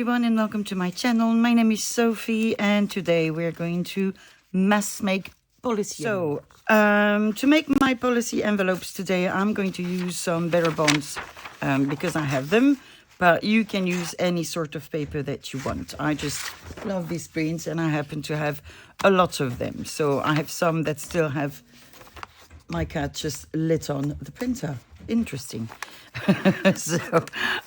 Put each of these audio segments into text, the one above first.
everyone and welcome to my channel. My name is Sophie and today we're going to mass make policy. So to make my policy envelopes today, I'm going to use some better bonds because I have them, but you can use any sort of paper that you want. I just love these prints and I happen to have a lot of them. So I have some that still have my cat just lit on the printer. Interesting. So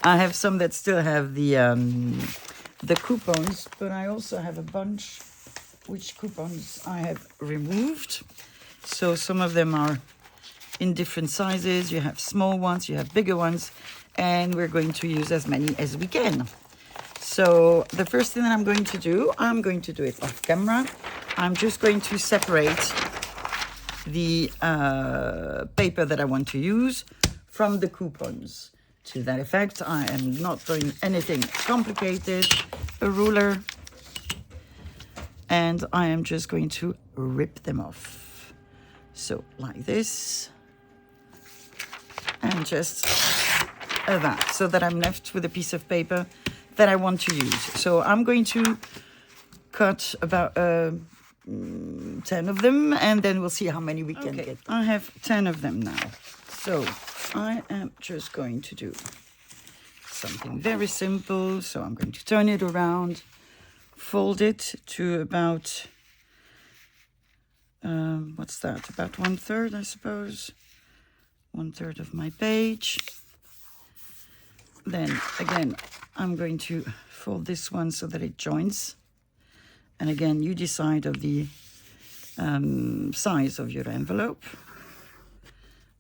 I have some that still have the coupons, but I also have a bunch which coupons I have removed. So some of them are in different sizes. You have small ones, you have bigger ones, and we're going to use as many as we can. So the first thing that I'm going to do it off camera. I'm just going to separate the paper that I want to use from the coupons. To that effect, I am not doing anything complicated. A ruler, and I am just going to rip them off. So like this, and just that, so that I'm left with a piece of paper that I want to use. So I'm going to cut about 10 of them, and then we'll see how many we can get. I have 10 of them now. So I am just going to do something very simple. So I'm going to turn it around, fold it to about, what's that? About 1/3, I suppose. 1/3 of my page. Then again, I'm going to fold this one so that it joins. And again, you decide of the size of your envelope.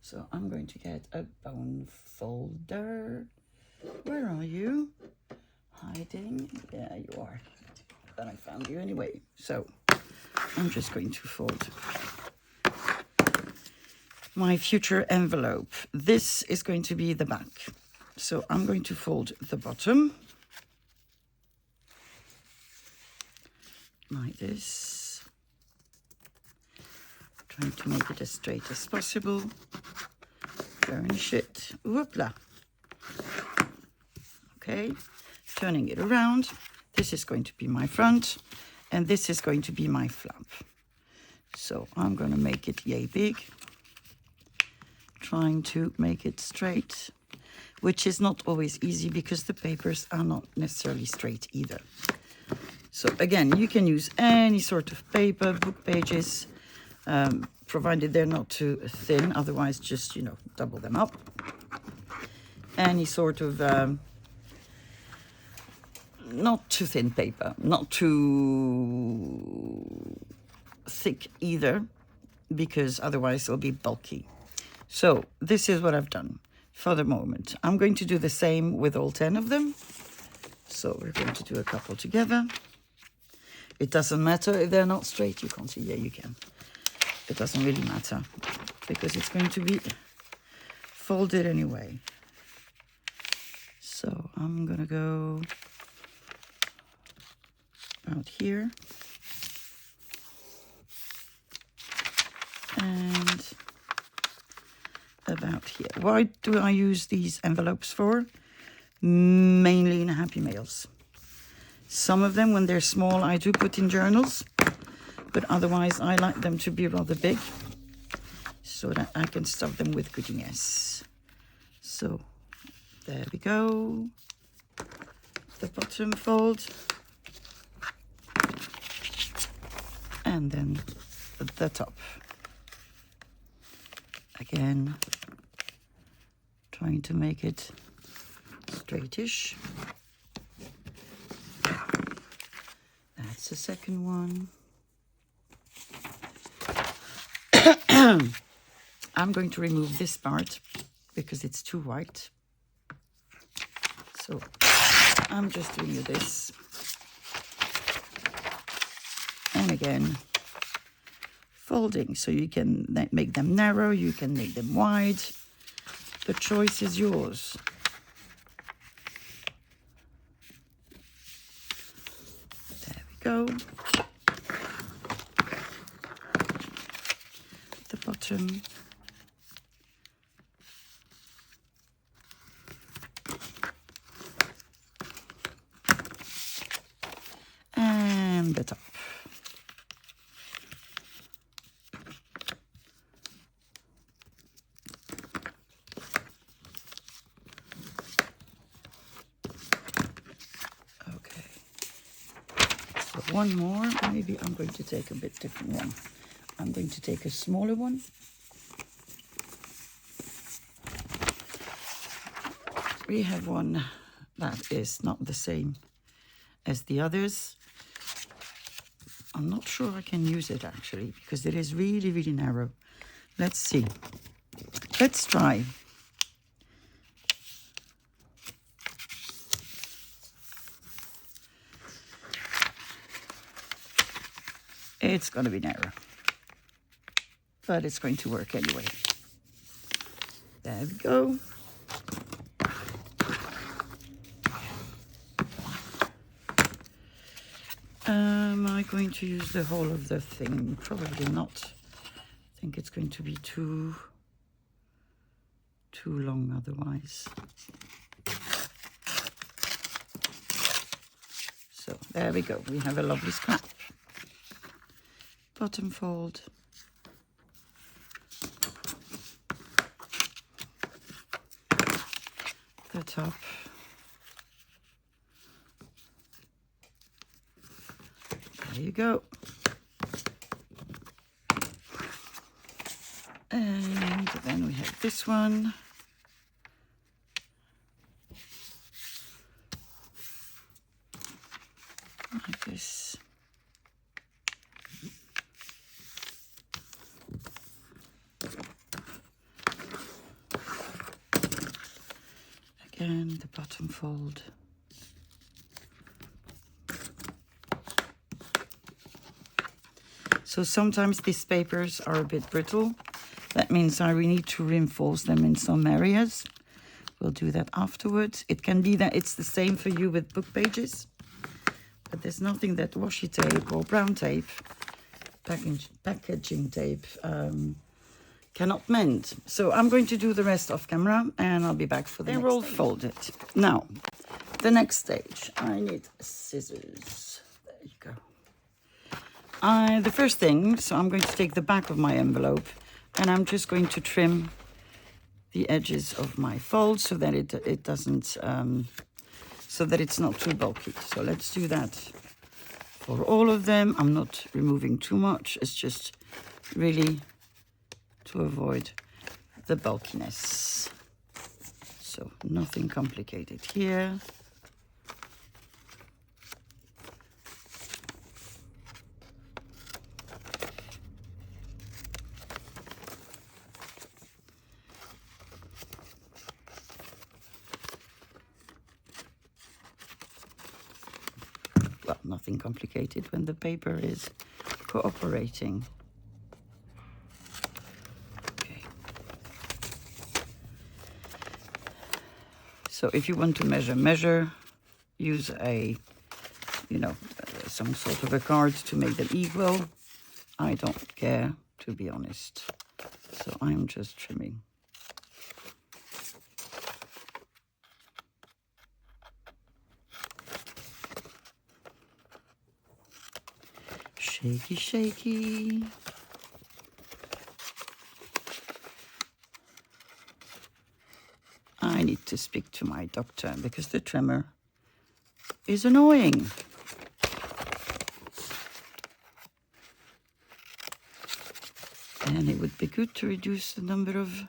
So I'm going to get a bone folder. Where are you? Hiding? There you are. But I found you anyway. So I'm just going to fold my future envelope. This is going to be the back. So I'm going to fold the bottom like this. Trying to make it as straight as possible. Burnish it. Whoopla. Okay. Turning it around. This is going to be my front, and this is going to be my flap. So I'm going to make it yay big. Trying to make it straight, which is not always easy because the papers are not necessarily straight either. So again, you can use any sort of paper, book pages, provided they're not too thin. Otherwise, just, double them up. Any sort of not too thin paper, not too thick either, because otherwise it'll be bulky. So this is what I've done for the moment. I'm going to do the same with all 10 of them. So we're going to do a couple together. It doesn't matter if they're not straight. You can't see. Yeah, you can. It doesn't really matter because it's going to be folded anyway. So I'm going to go about here. And about here. Why do I use these envelopes for? Mainly in Happy Mails. Some of them, when they're small, I do put in journals, but otherwise I like them to be rather big so that I can stuff them with goodiness. So there we go. The bottom fold. And then the top. Again, trying to make it straightish. That's the second one. I'm going to remove this part because it's too white. So I'm just doing this. And again, folding. So you can make them narrow, you can make them wide. The choice is yours. There we go. The bottom. one more. Maybe I'm going to take a bit different one. I'm going to take a smaller one. We have one that is not the same as the others. I'm not sure I can use it actually, because it is really, really narrow. Let's see. Let's try. It's going to be narrow, but it's going to work anyway. There we go. Am I going to use the whole of the thing? Probably not. I think it's going to be too long otherwise. So there we go. We have a lovely scrap. Bottom fold. The top. There you go. And then we have this one. Like this. Again, the bottom fold. So sometimes these papers are a bit brittle. That means I really need to reinforce them in some areas. We'll do that afterwards. It can be that it's the same for you with book pages, but there's nothing that washi tape or brown tape, packaging tape, cannot mend. So I'm going to do the rest off camera and I'll be back for the next stage. They're all folded. Now, the next stage, I need scissors. There you go. The first thing, so I'm going to take the back of my envelope and I'm just going to trim the edges of my fold so that it doesn't, so that it's not too bulky. So let's do that for all of them. I'm not removing too much. It's just really to avoid the bulkiness. So nothing complicated here. Well, nothing complicated when the paper is cooperating. Okay. So if you want to measure, use a, some sort of a card to make them equal. I don't care, to be honest. So I'm just trimming. Shaky, shaky. I need to speak to my doctor because the tremor is annoying. And it would be good to reduce the number of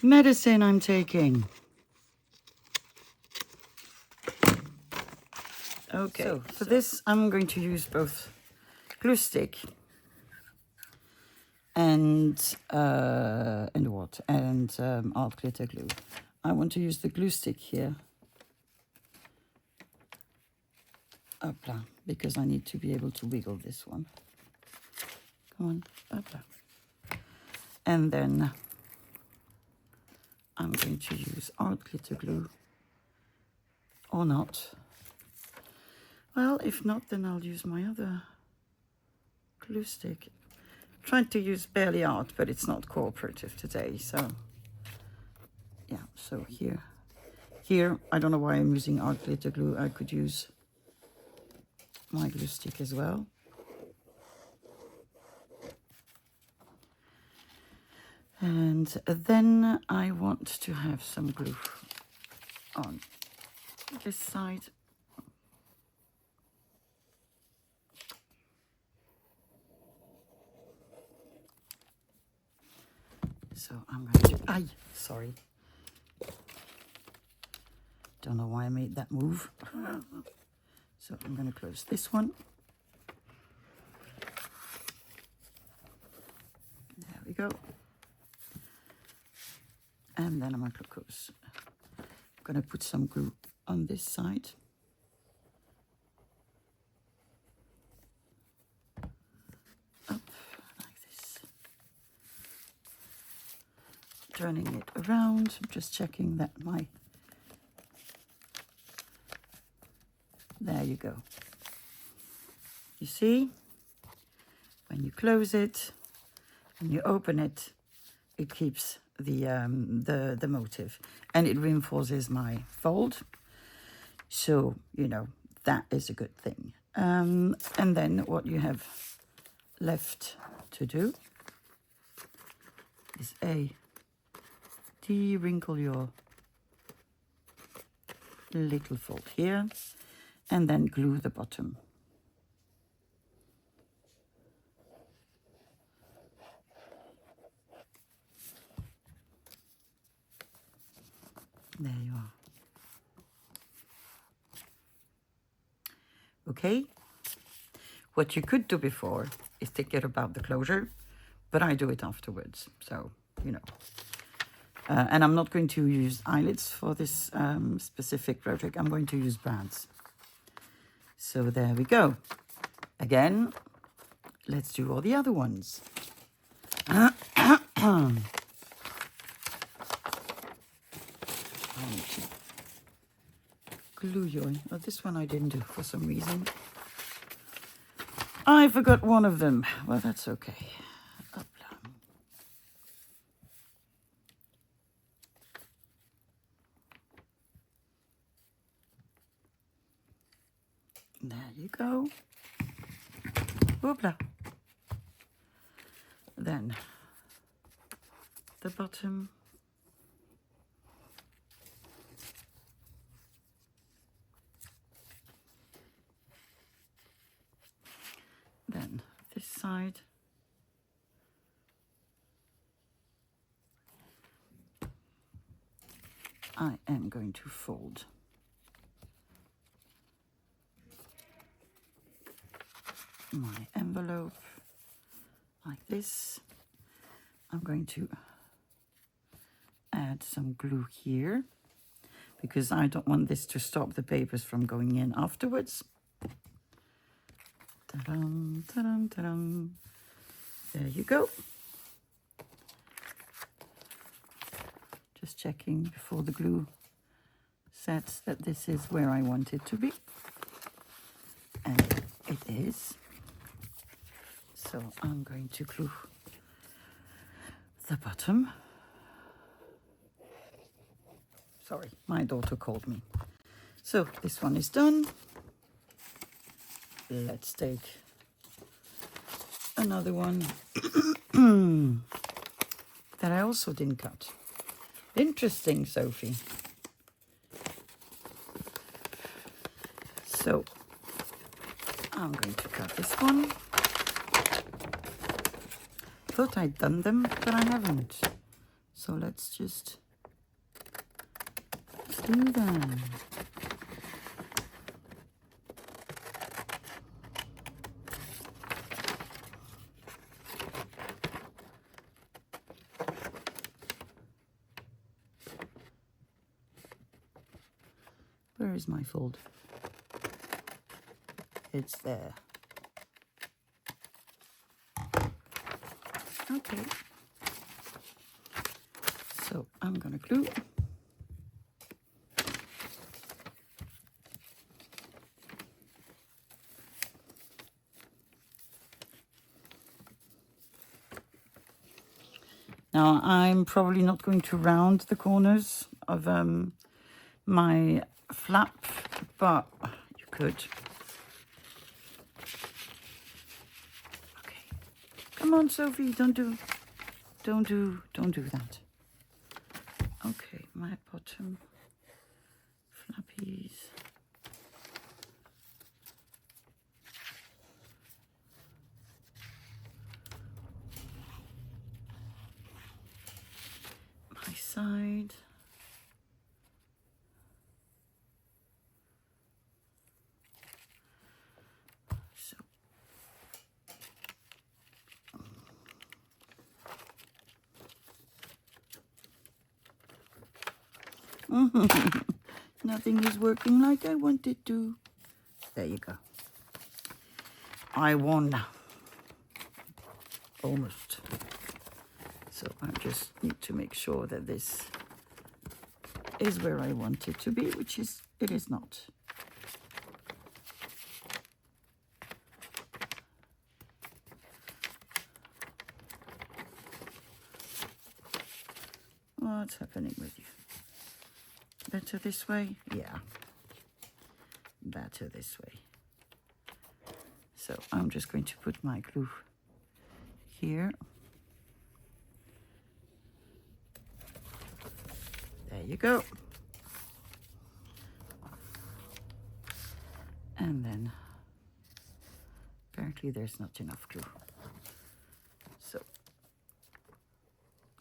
medicine I'm taking. Okay, so for this I'm going to use both glue stick and what? And art glitter glue. I want to use the glue stick here. Hopla, because I need to be able to wiggle this one. Come on, hopla. And then I'm going to use art glitter glue or not. Well, if not, then I'll use my other glue stick. Trying to use barely art, but it's not cooperative today, so yeah. So here, I don't know why I'm using art glitter glue. I could use my glue stick as well. And then I want to have some glue on this side. So I'm going to, sorry. Don't know why I made that move. So I'm going to close this one. There we go. And then I'm going to put some glue on this side. Up like this. Turning it around, I'm just checking that there you go. You see, when you close it and you open it, it keeps the motif, and it reinforces my fold. So, you know, that is a good thing. And then what you have left to do is de-wrinkle your little fold here, and then glue the bottom. There you are. Okay. What you could do before is take care about the closure, but I do it afterwards. So, you know. And I'm not going to use eyelets for this specific project. I'm going to use brands. So there we go. Again, let's do all the other ones. Glue your, oh, this one I didn't do for some reason. I forgot one of them. Well, that's okay. There you go. Hoopla. Then the bottom. Then this side. I am going to fold my envelope like this. I'm going to add some glue here because I don't want this to stop the papers from going in afterwards. Ta-dum, ta-dum, ta-dum. There you go. Just checking before the glue sets that this is where I want it to be. And it is. So I'm going to glue the bottom. Sorry, my daughter called me. So this one is done. Let's take another one that I also didn't cut. Interesting, Sophie. So I'm going to cut this one. Thought I'd done them, but I haven't. So let's just do them. Where is my fold? It's there. Okay. So I'm gonna glue. Now I'm probably not going to round the corners of my flap, but you could. Okay. Come on, Sophie, don't do that. Okay, my bottom flappies. side. So nothing is working like I wanted to. There you go. I won. Almost. So I just need to make sure that this is where I want it to be, which is, it is not. What's happening with you? Better this way? Yeah. Better this way. So I'm just going to put my glue here. There you go. And then apparently there's not enough glue. So,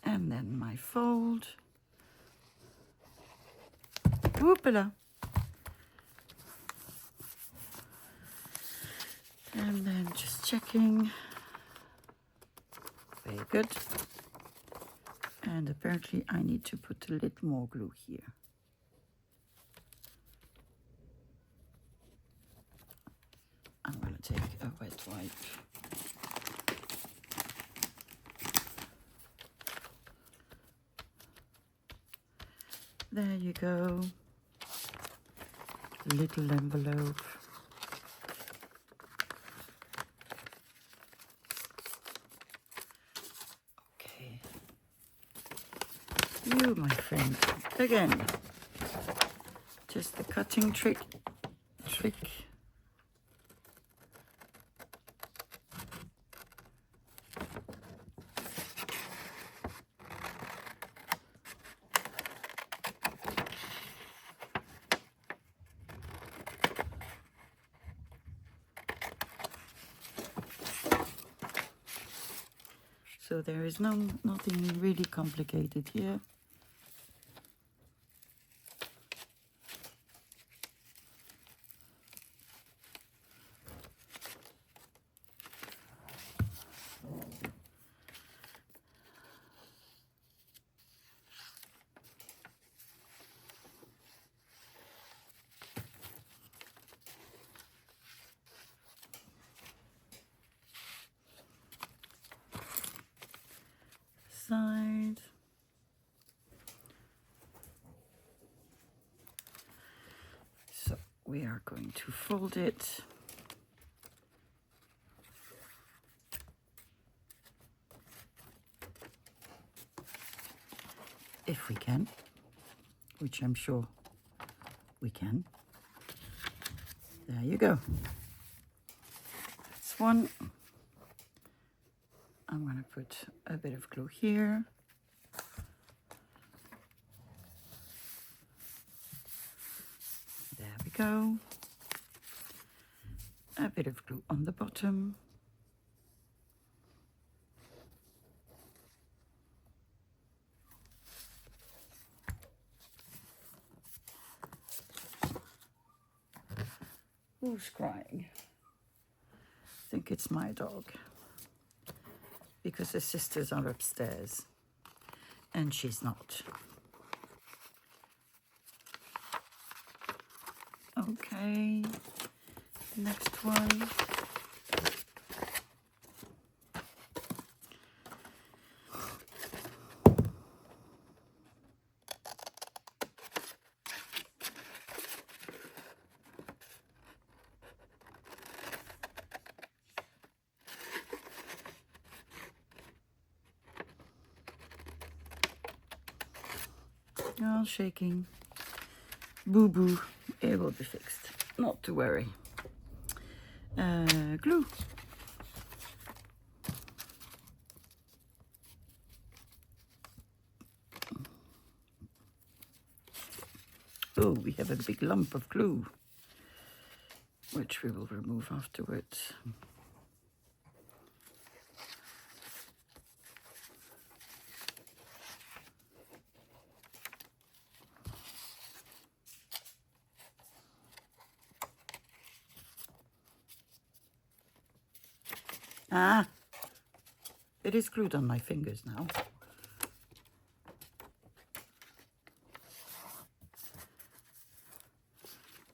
and then my fold. Whoopala. And then just checking. Very good. And apparently I need to put a little more glue here. I'm going to take a wet wipe. There you go. Little envelope. Okay. You, my friend, again. Just the cutting trick. So there is nothing really complicated here. Side. So we are going to fold it. If we can, which I'm sure we can. There you go. That's one. I'm going to put a bit of glue here. There we go. A bit of glue on the bottom. Who's crying? I think it's my dog. Because the sisters are upstairs. And she's not. Okay. Next one. All shaking. Boo boo. It will be fixed. Not to worry. Glue. Oh, we have a big lump of glue, which we will remove afterwards. Ah, it is glued on my fingers now.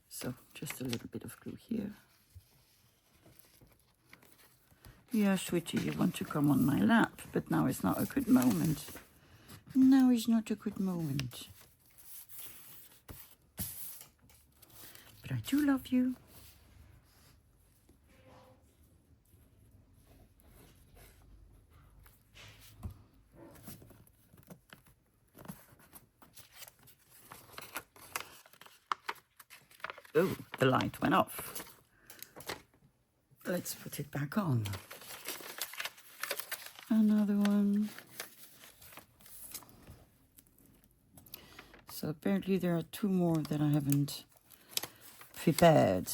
So just a little bit of glue here. Yeah, sweetie, you want to come on my lap, but now is not a good moment. Now is not a good moment. But I do love you. Oh, the light went off. Let's put it back on. Another one. So apparently there are 2 more that I haven't prepared.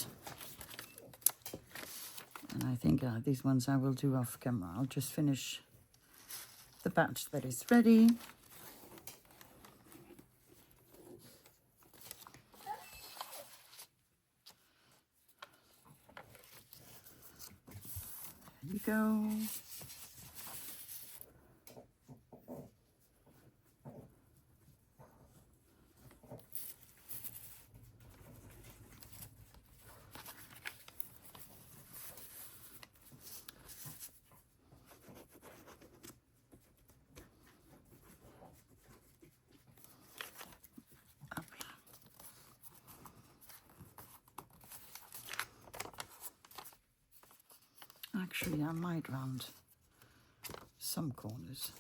And I think these ones I will do off camera. I'll just finish the batch that is ready. There you go. Actually, I might round some corners.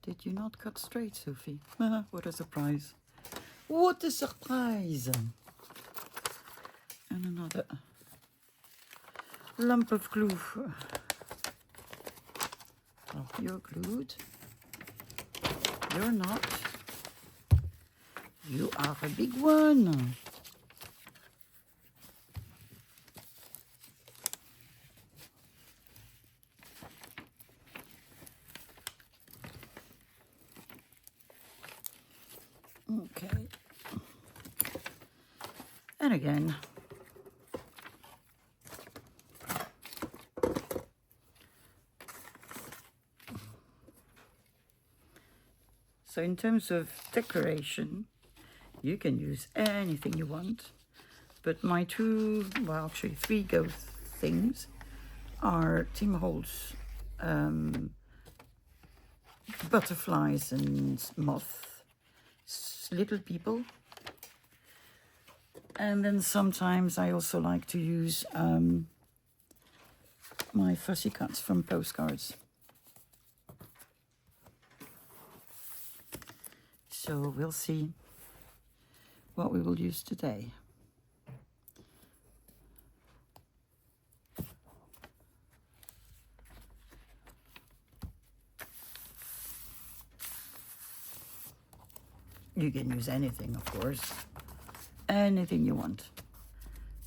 Did you not cut straight, Sophie? What a surprise. What a surprise. And another lump of glue. Oh, you're glued. You're not. You are a big one. Okay. And again. So in terms of decoration, you can use anything you want. But my 2, well actually 3 go things are Tim Holtz butterflies and moth, little people. And then sometimes I also like to use my fussy cuts from postcards. So we'll see what we will use today. You can use anything, of course. Anything you want.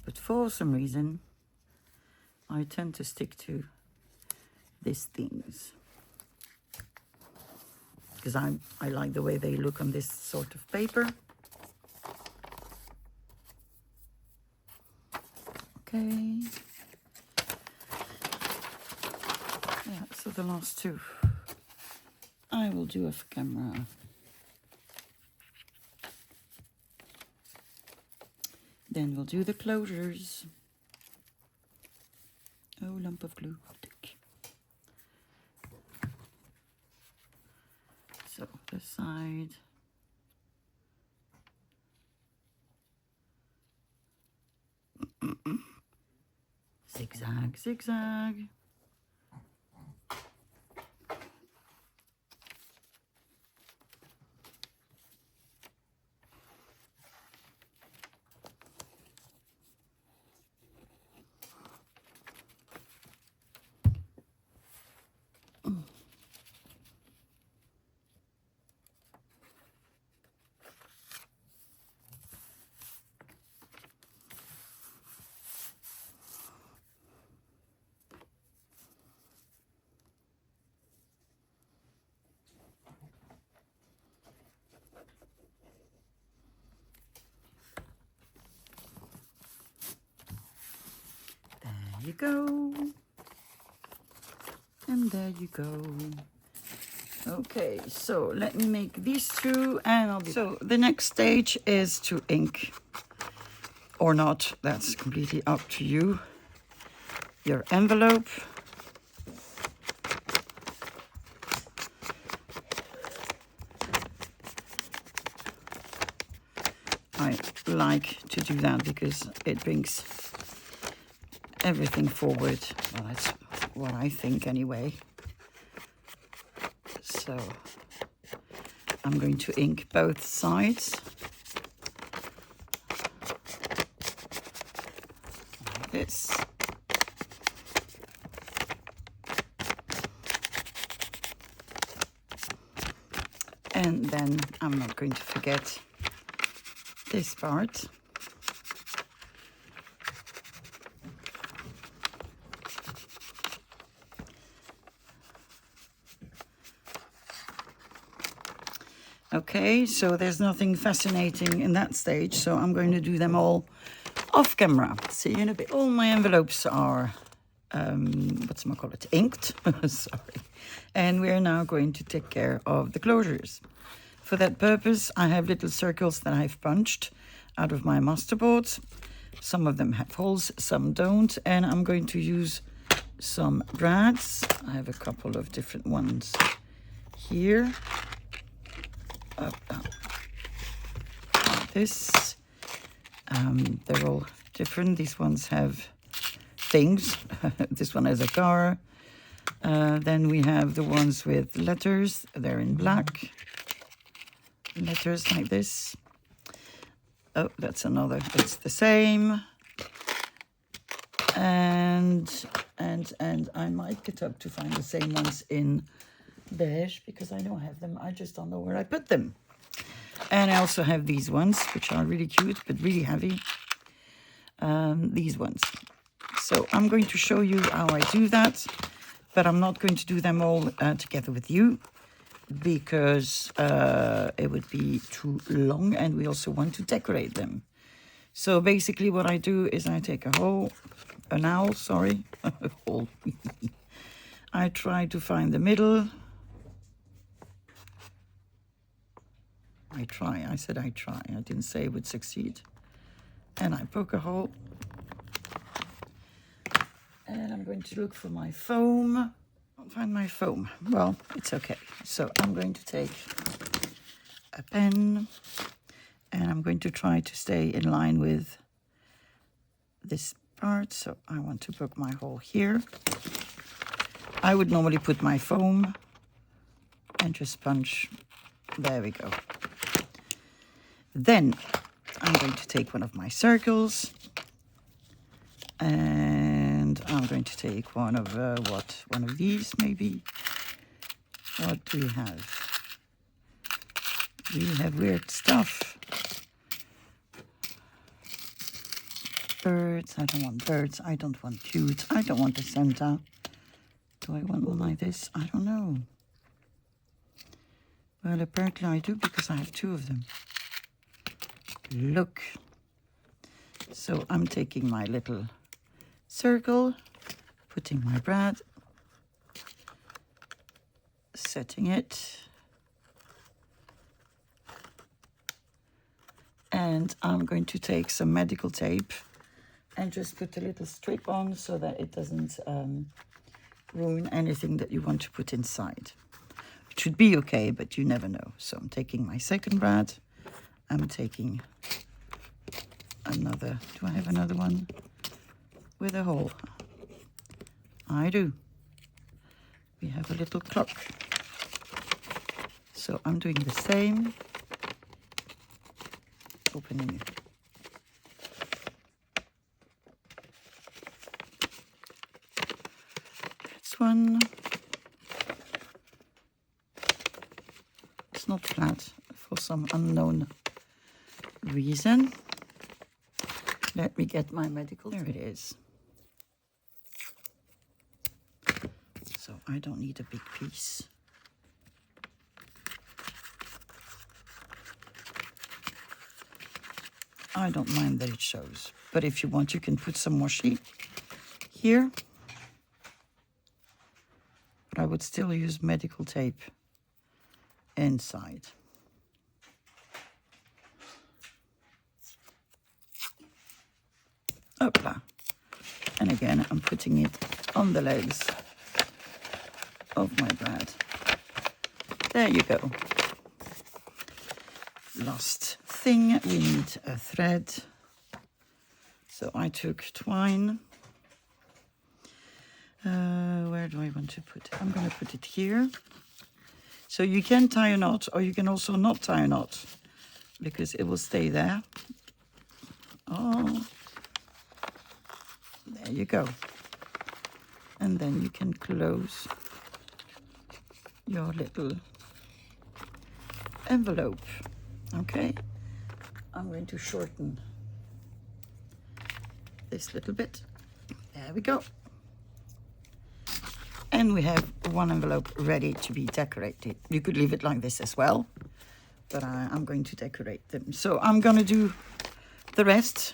But for some reason, I tend to stick to these things. Because I like the way they look on this sort of paper. Okay. Yeah, so the last 2 I will do off camera. Then we'll do the closures. Oh, lump of glue. So this side. Zigzag, zigzag. you go. And there you go. Okay, so let me make these two and I'll be... So the next stage is to ink. Or not, that's completely up to you. Your envelope. I like to do that because it brings everything forward. Well, that's what I think anyway. So I'm going to ink both sides. Like this. And then I'm not going to forget this part. Okay, so there's nothing fascinating in that stage, so I'm going to do them all off camera. See you in a bit. All my envelopes are, inked, sorry. And we're now going to take care of the closures. For that purpose, I have little circles that I've punched out of my masterboard. Some of them have holes, some don't, and I'm going to use some brads. I have a couple of different ones here. This they're all different. These ones have things. This one has a car. Then we have the ones with letters. They're in black. Letters like this. Oh, that's another. It's the same. And I might get up to find the same ones in beige because I don't have them. I just don't know where I put them. And I also have these ones, which are really cute, but really heavy. These ones. So I'm going to show you how I do that, but I'm not going to do them all together with you because it would be too long and we also want to decorate them. So basically what I do is I take a hole, an owl, sorry, a hole. I try to find the middle. I said I try. I didn't say it would succeed. And I poke a hole. And I'm going to look for my foam. I don't find my foam. Well, it's okay. So I'm going to take a pen and I'm going to try to stay in line with this part. So I want to poke my hole here. I would normally put my foam and just punch. There we go. Then I'm going to take one of my circles and I'm going to take one of one of these maybe. What do we have? We have weird stuff. Birds. I don't want birds. I don't want cute. I don't want the Santa. Do I want one like this? I don't know. Well, apparently I do because I have two of them. Look. So I'm taking my little circle, putting my brad, setting it, and I'm going to take some medical tape and just put a little strip on so that it doesn't ruin anything that you want to put inside. It should be okay, but you never know. So I'm taking my second brad. I'm taking another. Do I have another one with a hole? I do. We have a little clock. So I'm doing the same. Opening it. This one. It's not flat for some unknown reason. Let me get my medical. There it is. So I don't need a big piece. I don't mind that it shows, but if you want, you can put some washi here. But I would still use medical tape inside. Hopla. And again, I'm putting it on the legs of my brad. There you go. Last thing, we need a thread. So I took twine. Where do I want to put it? I'm going to put it here. So you can tie a knot, or you can also not tie a knot, because it will stay there. Oh, there you go. And then you can close your little envelope. Okay, I'm going to shorten this little bit. There we go. And we have one envelope ready to be decorated. You could leave it like this as well, but I'm going to decorate them. So I'm going to do the rest.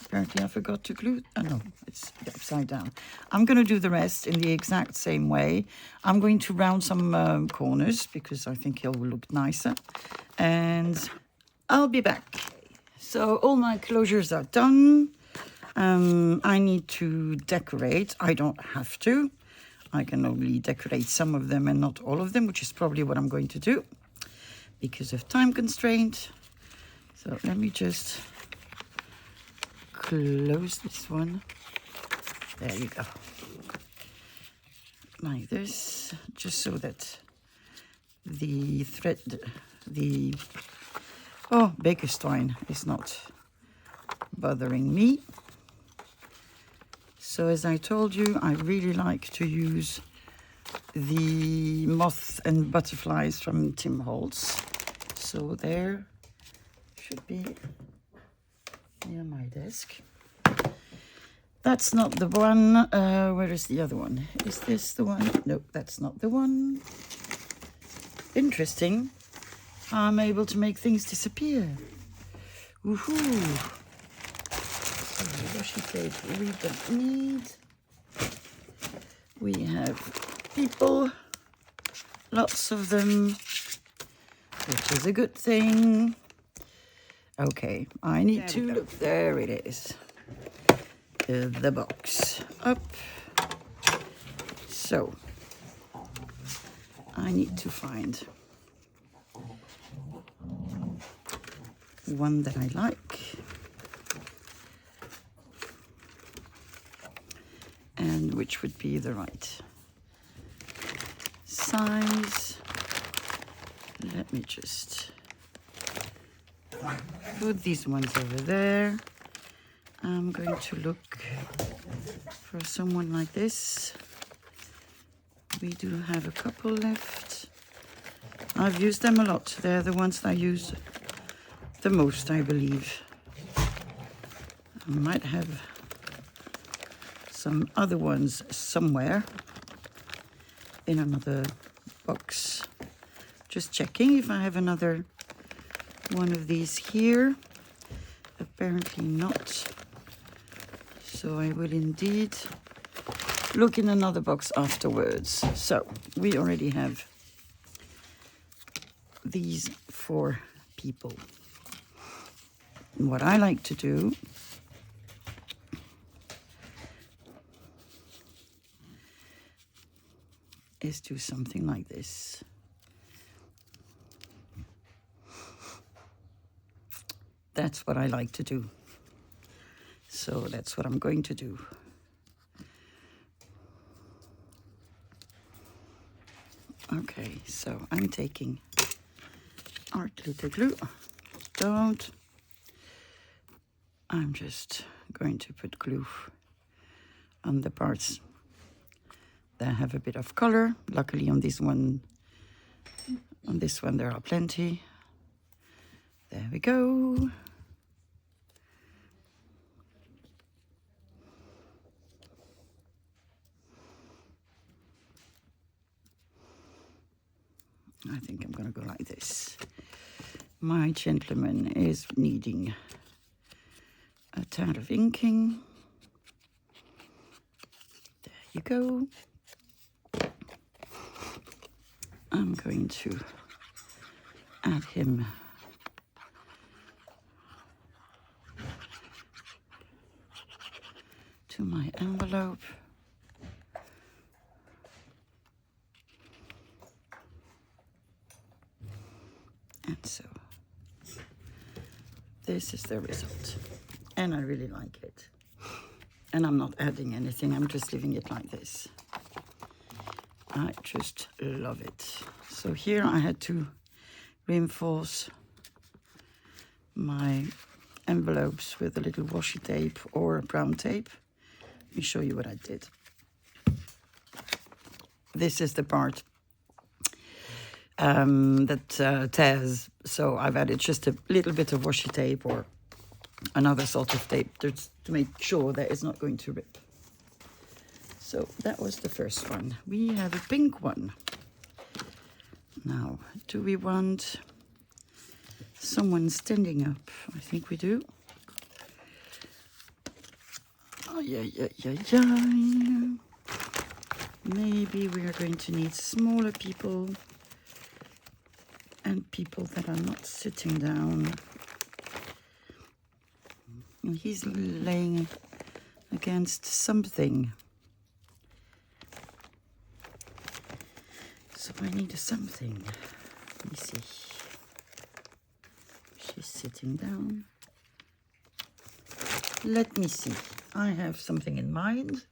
Apparently I forgot to glue. Oh no, it's upside down. I'm going to do the rest in the exact same way. I'm going to round some corners because I think it will look nicer. And I'll be back. So all my closures are done. I need to decorate. I don't have to. I can only decorate some of them and not all of them, which is probably what I'm going to do because of time constraint. So let me just close this one. There you go. Like this, just so that the thread, the baker's twine is not bothering me. So as I told you, I really like to use the moth and butterflies from Tim Holtz. So there should be near my desk. That's not the one. Where is the other one? Is this the one? Nope, that's not the one. Interesting. I'm able to make things disappear. Woohoo! Washi tape we don't need. We have people, lots of them, which is a good thing. Okay, I need to look. There it is. The box up. So I need to find one that I like. And which would be the right size. Let me just put these ones over there. I'm going to look for someone like this. We do have a couple left. I've used them a lot. They're the ones I use the most, I believe. I might have some other ones somewhere in another box. Just checking if I have another one of these here. Apparently not. So I will indeed look in another box afterwards. So we already have these 4 people. And what I like to do is do something like this. That's what I like to do. So that's what I'm going to do. Okay, so I'm taking art glitter glue. I'm just going to put glue on the parts that have a bit of color. Luckily on this one there are plenty. There we go. I think I'm going to go like this. My gentleman is needing a tad of inking. you go. I'm going to add him to my envelope. And so this is the result. And I really like it. And I'm not adding anything, I'm just leaving it like this. I just love it. So here I had to reinforce my envelopes with a little washi tape or brown tape. Let me show you what I did. This is the part that tears, so I've added just a little bit of washi tape or another sort of tape just to make sure that it's not going to rip. So that was the first one. We have a pink one. Now, do we want someone standing up? I think we do. Oh, yeah. Maybe we are going to need smaller people and people that are not sitting down. And he's laying against something. So I need a something. Let me see. She's sitting down. Let me see. I have something in mind.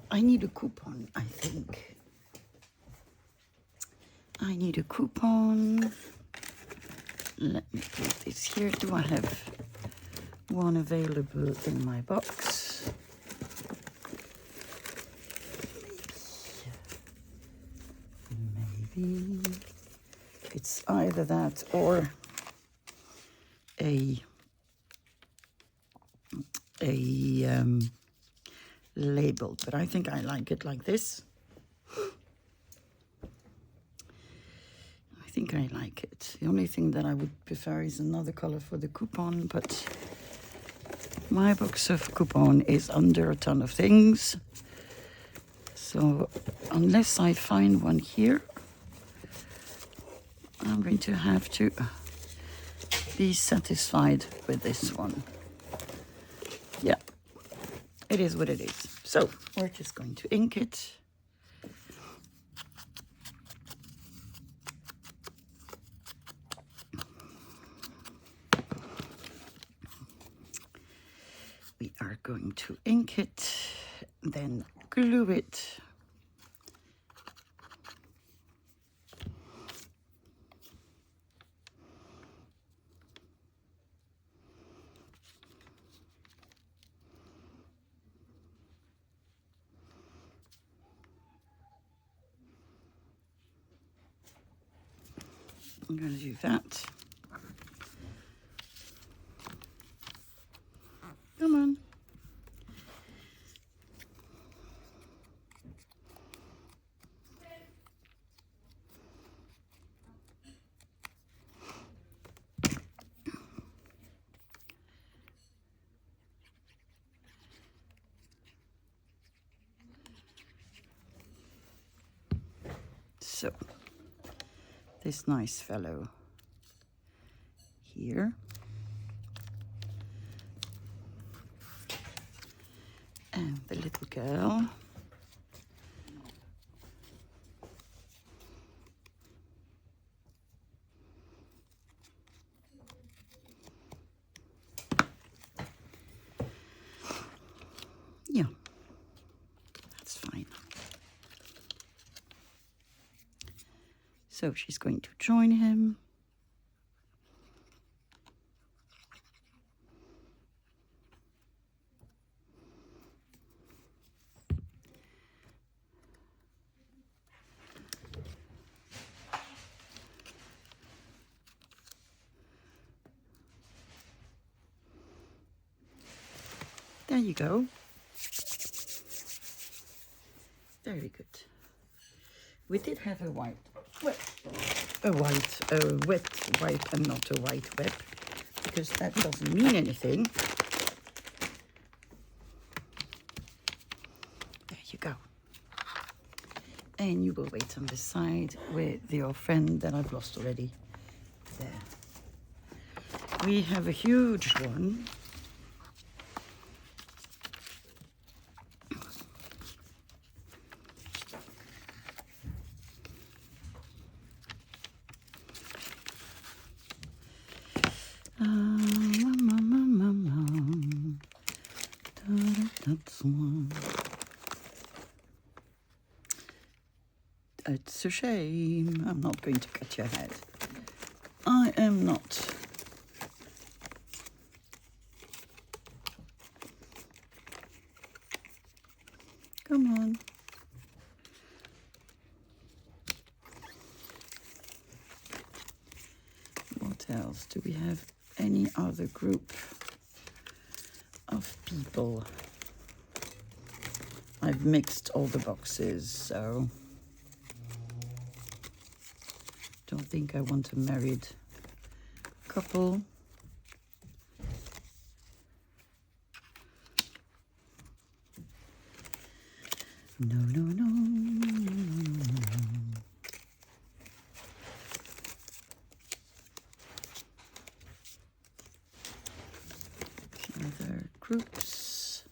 I need a coupon, I think. I need a coupon. Let me put this here. Do I have one available in my box? Maybe it's either that or a label, but I think I like it like this. I think I like it. The only thing that I would prefer is another color for the coupon, but my box of coupon is under a ton of things. So unless I find one here, I'm going to have to be satisfied with this one. Yeah, it is what it is. So we're just going to ink it. We are going to ink it, then glue it. I'm going to do that. Come on. So, this nice fellow here. And the little girl. Yeah, that's fine. So she's going to join him. There you go. Very good. We did have a wet wipe and not a white web, because that doesn't mean anything. go. And you will wait on the side with your friend that I've lost already. There. We have a huge one. That's one. It's a shame. I'm not going to cut your head. I am not. Come on. What else? Do we have any other group of people? I've mixed all the boxes, so don't think I want a married couple. No, no, no, no, no, no. Other groups.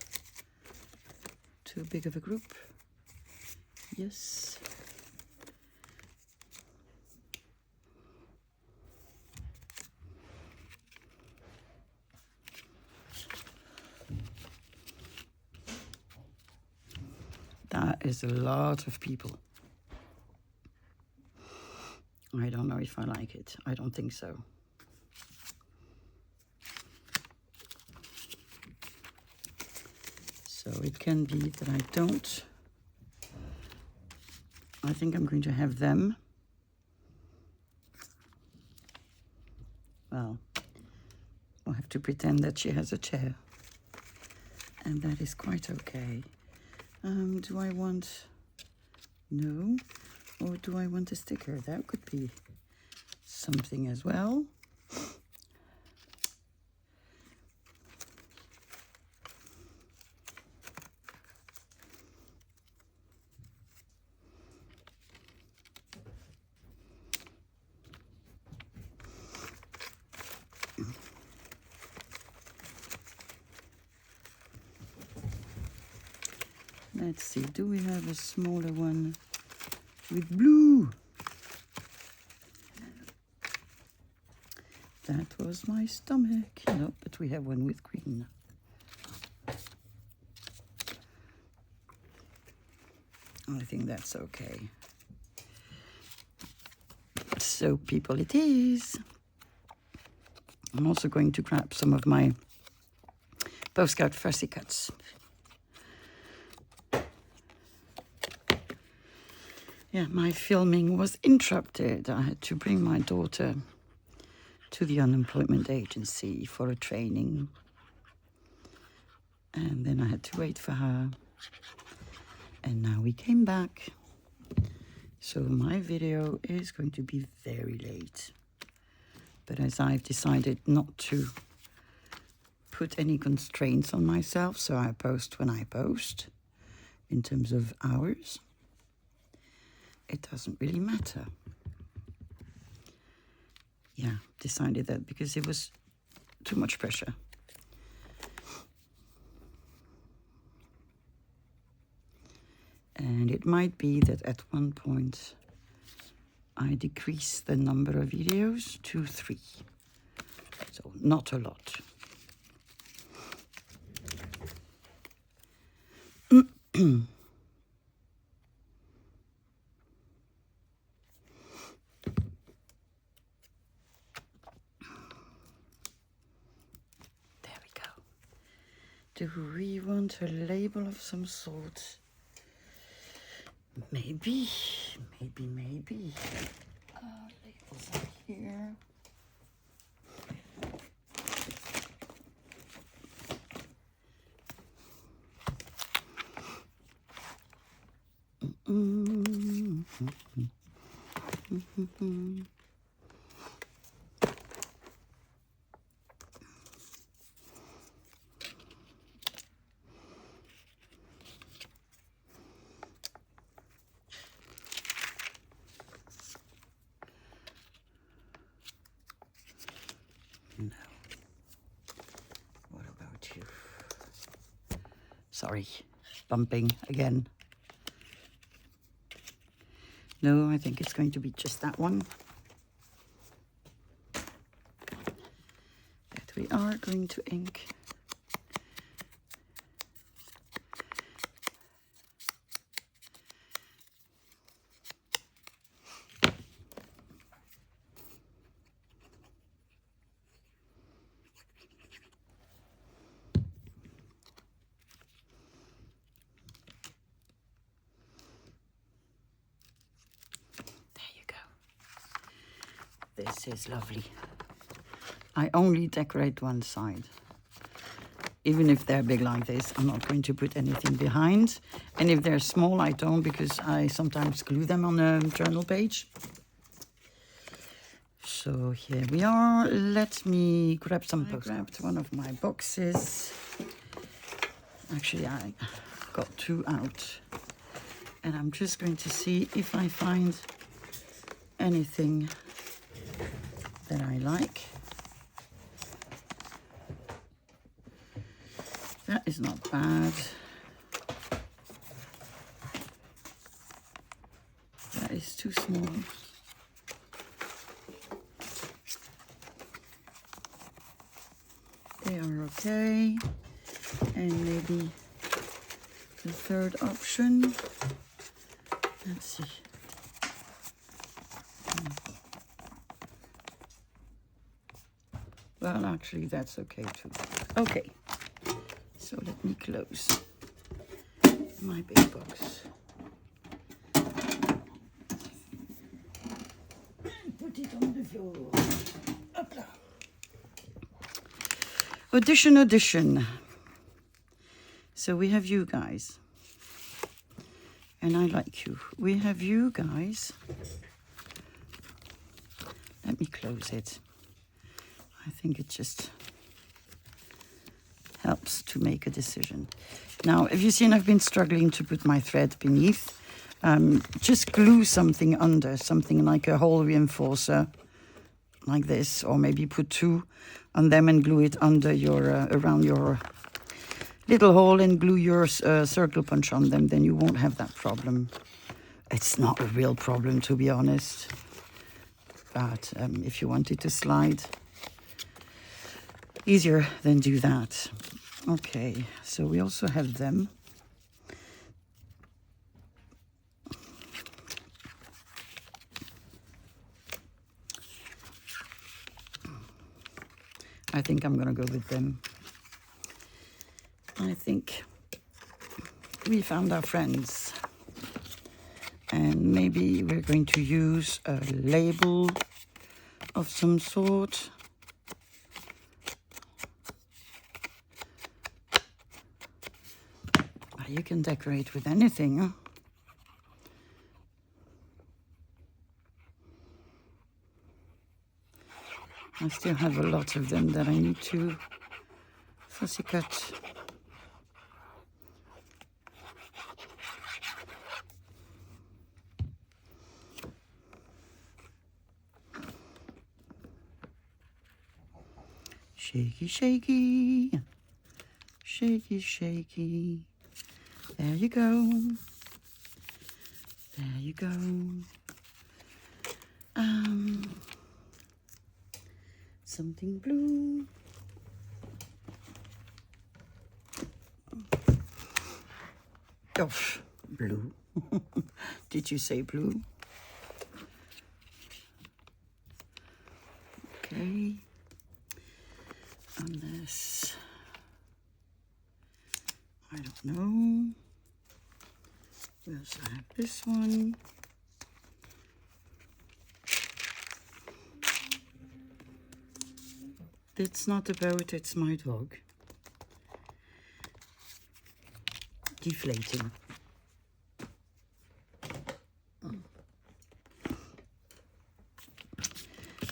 Too big of a group. Yes. That is a lot of people. I don't know if I like it. I don't think so. So it can be that I don't. I think I'm going to have them. Well, I'll have to pretend that she has a chair. And that is quite okay. Do I want... No. Or do I want a sticker? That could be something as well. Let's see, do we have a smaller one with blue? That was my stomach. No, but we have one with green. I think that's okay. So, people, it is. I'm also going to grab some of my postcard fussy cuts. Yeah, my filming was interrupted. I had to bring my daughter to the unemployment agency for a training. And then I had to wait for her. And now we came back. So my video is going to be very late. But as I've decided not to put any constraints on myself, so I post when I post, in terms of hours, it doesn't really matter. Yeah, decided that because it was too much pressure. And it might be that at one point I decrease the number of videos to 3. So not a lot. Do we want a label of some sort? Maybe. Labels are here. Sorry, bumping again. No, I think it's going to be just that one. That we are going to ink. This is lovely. I only decorate one side. Even if they're big like this, I'm not going to put anything behind. And if they're small, I don't, because I sometimes glue them on a journal page. So here we are. Let me grab some postcards. I grabbed one of my boxes. Actually, I got 2 out. And I'm just going to see if I find anything that I like. That is not bad. That is too small. They are okay. And maybe the third option. Let's see. Well, actually, that's okay too. Okay, so let me close my big box. And put it on the floor. Hopla. Audition, audition. So we have you guys. And I like you. We have you guys. Let me close it. I think it just helps to make a decision. Now, if you've seen, I've been struggling to put my thread beneath. Just glue something under, something like a hole reinforcer, like this, or maybe put 2 on them and glue it under your, around your little hole, and glue your circle punch on them. Then you won't have that problem. It's not a real problem, to be honest. But if you want it to slide easier, then do that. Okay, so we also have them. I think I'm gonna go with them. I think we found our friends. And maybe we're going to use a label of some sort. You can decorate with anything. Huh? I still have a lot of them that I need to fussy cut. Shaky, shaky, shaky, shaky. There you go. There you go. Something blue. Oh, blue. Did you say blue? Okay. Unless, I don't know. We also have this one. It's not a boat, it's my dog. Deflating.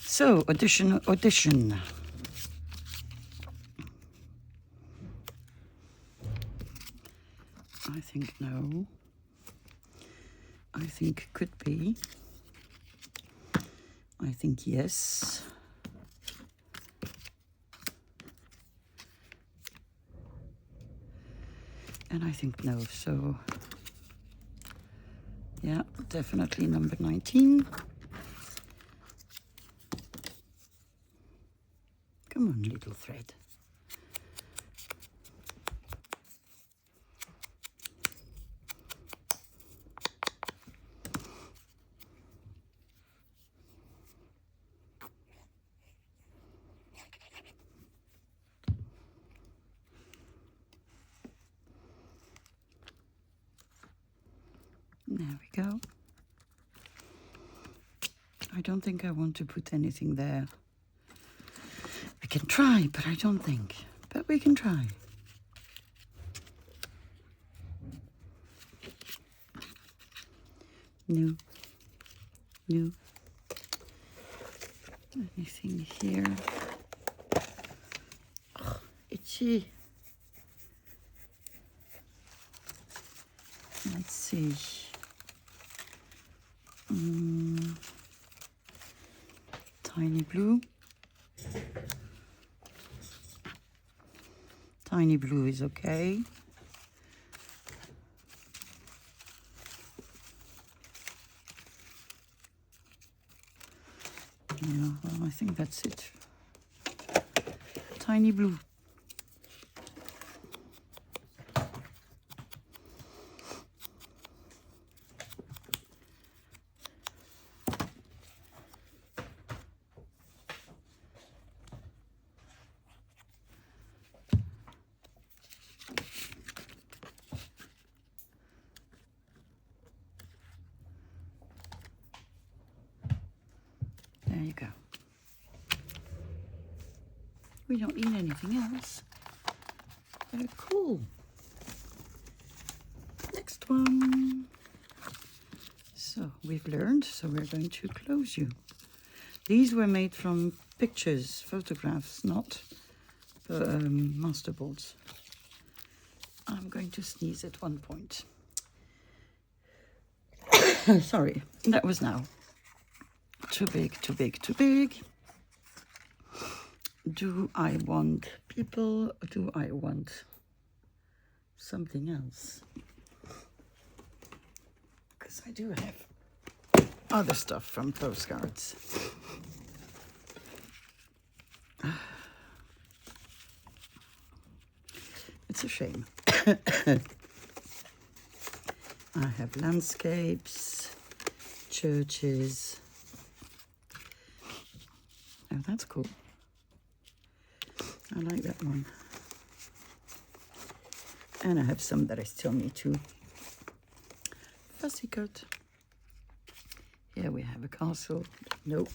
So, audition, audition. I think no. I think could be. I think yes. And I think no, so yeah, definitely number 19. Come on, little thread. There we go. I don't think I want to put anything there. We can try, but I don't think. But we can try. No. No. Anything here? Oh, itchy. Let's see. Tiny blue. Tiny blue is okay. Yeah, well, I think that's it. Tiny blue. There you go. We don't need anything else. Cool. Next one. So we've learned, so we're going to close you. These were made from pictures, photographs, not masterboards. I'm going to sneeze at one point. Sorry, that was now. Too big, too big, too big. Do I want people or do I want something else? Because I do have other stuff from postcards. It's a shame. I have landscapes, churches. Oh, that's cool. I like that one. And I have some that I still need to fussy cut. Here we have a castle. Nope.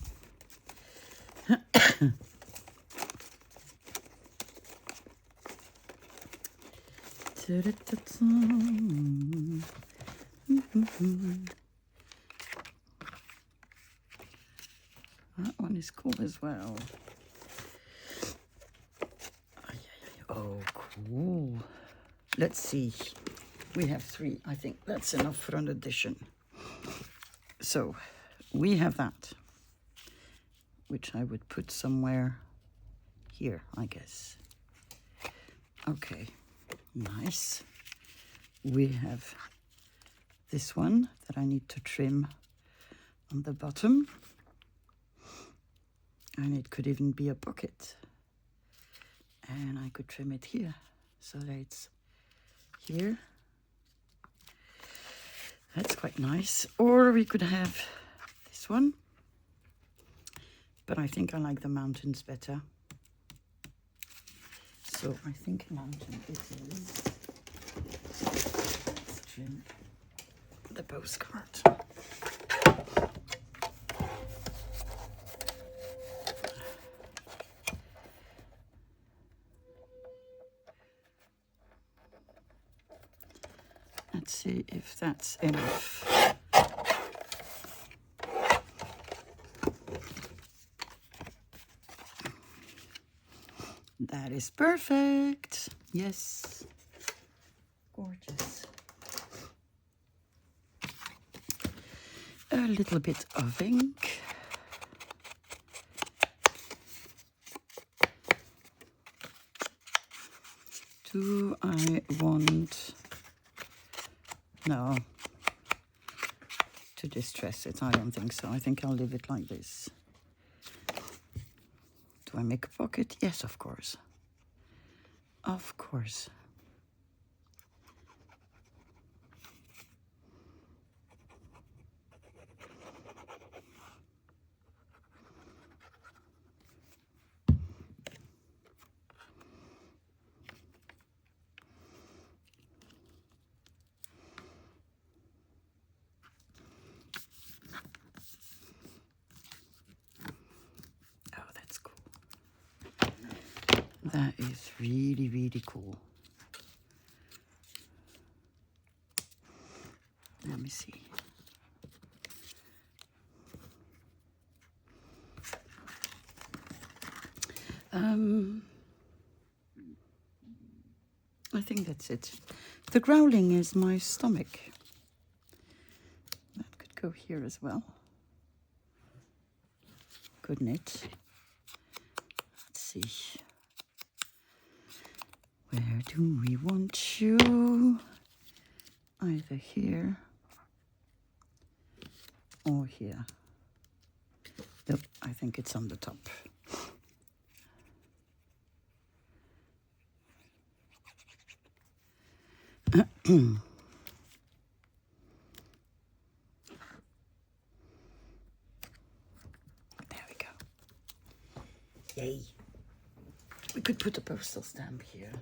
That one is cool as well. Oh, cool. Let's see. We have 3. I think that's enough for an addition. So we have that, which I would put somewhere here, I guess. Okay, nice. We have this one that I need to trim on the bottom. And it could even be a pocket. And I could trim it here so that it's here. That's quite nice. Or we could have this one. But I think I like the mountains better. So I think mountain it is. Let's trim the postcard. Let's see if that's enough. That is perfect. Yes. Gorgeous. A little bit of ink. Do I want No. To distress it, I don't think so. I think I'll leave it like this. Do I make a pocket? Yes, of course. Of course. That is really, really cool. Let me see. I think that's it. The growling is my stomach. That could go here as well. Couldn't it? Let's see. Where do we want you? Either here or here. Nope, I think it's on the top. There we go. Yay. We could put a postal stamp here.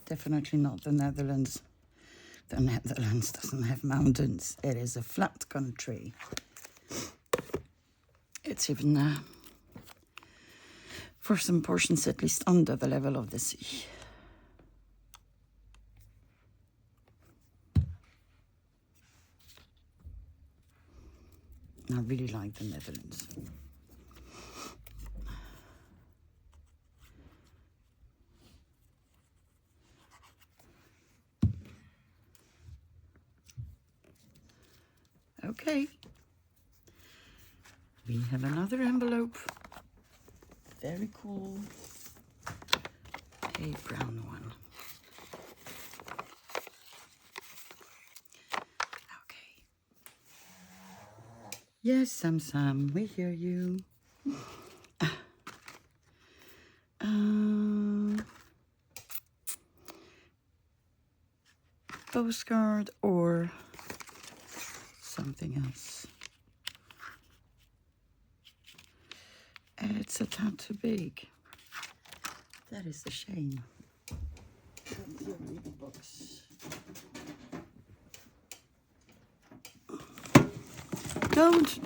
Definitely not the Netherlands. The Netherlands doesn't have mountains. It is a flat country. It's even, for some portions, at least under the level of the sea. I really like the Netherlands. Okay, we have another envelope. Very cool. A brown one. Okay. Yes, Sam, we hear you. Postcard or something else. It's a tad too big. That is a shame. Don't.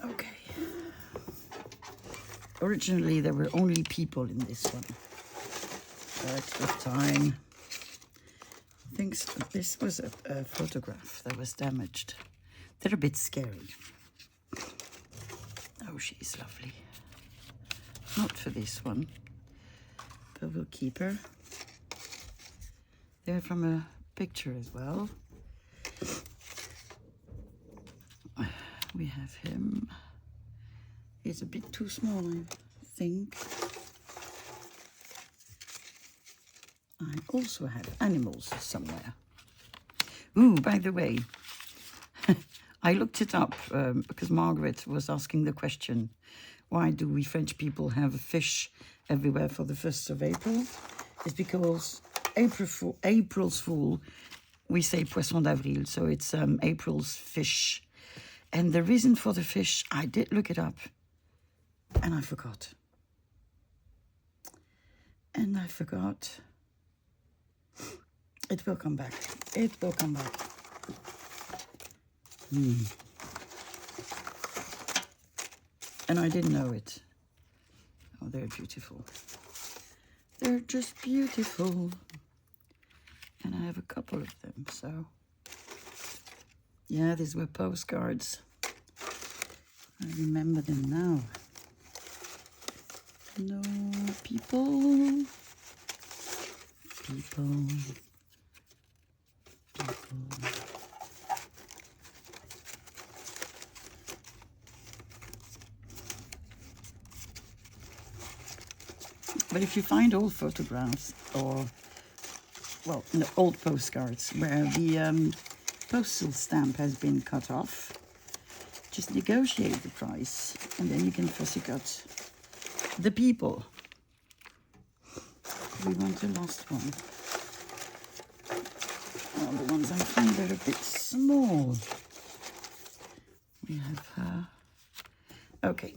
Okay. Originally, there were only people in this one. But with time, I think this was a photograph that was damaged. They're a bit scary. Oh, she's lovely. Not for this one, but we'll keep her. They're from a picture as well. We have him. He's a bit too small, I think. I also have animals somewhere. Ooh, by the way, I looked it up because Margaret was asking the question, why do we French people have fish everywhere for the 1st of April? It's because April's Fool, we say Poisson d'Avril, so it's April's fish. And the reason for the fish, I did look it up, and I forgot. It will come back. It will come back. And I didn't know it. Oh, they're beautiful. They're just beautiful. And I have a couple of them, so. Yeah, these were postcards. I remember them now. No, people. But if you find old photographs or, well, no, old postcards where the postal stamp has been cut off, just negotiate the price and then you can fussy cut the people. We want the last one. Well, the ones I find are a bit small. We have her. Okay.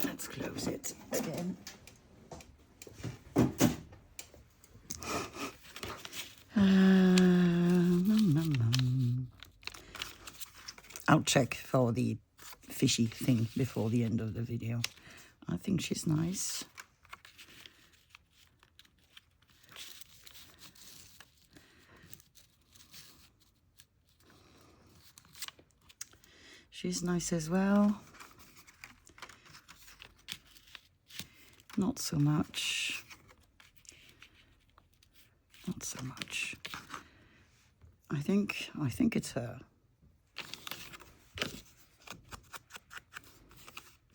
Let's close it again. I'll check for the fishy thing before the end of the video. I think she's nice. She's nice as well. Not so much. Not so much. I think it's her.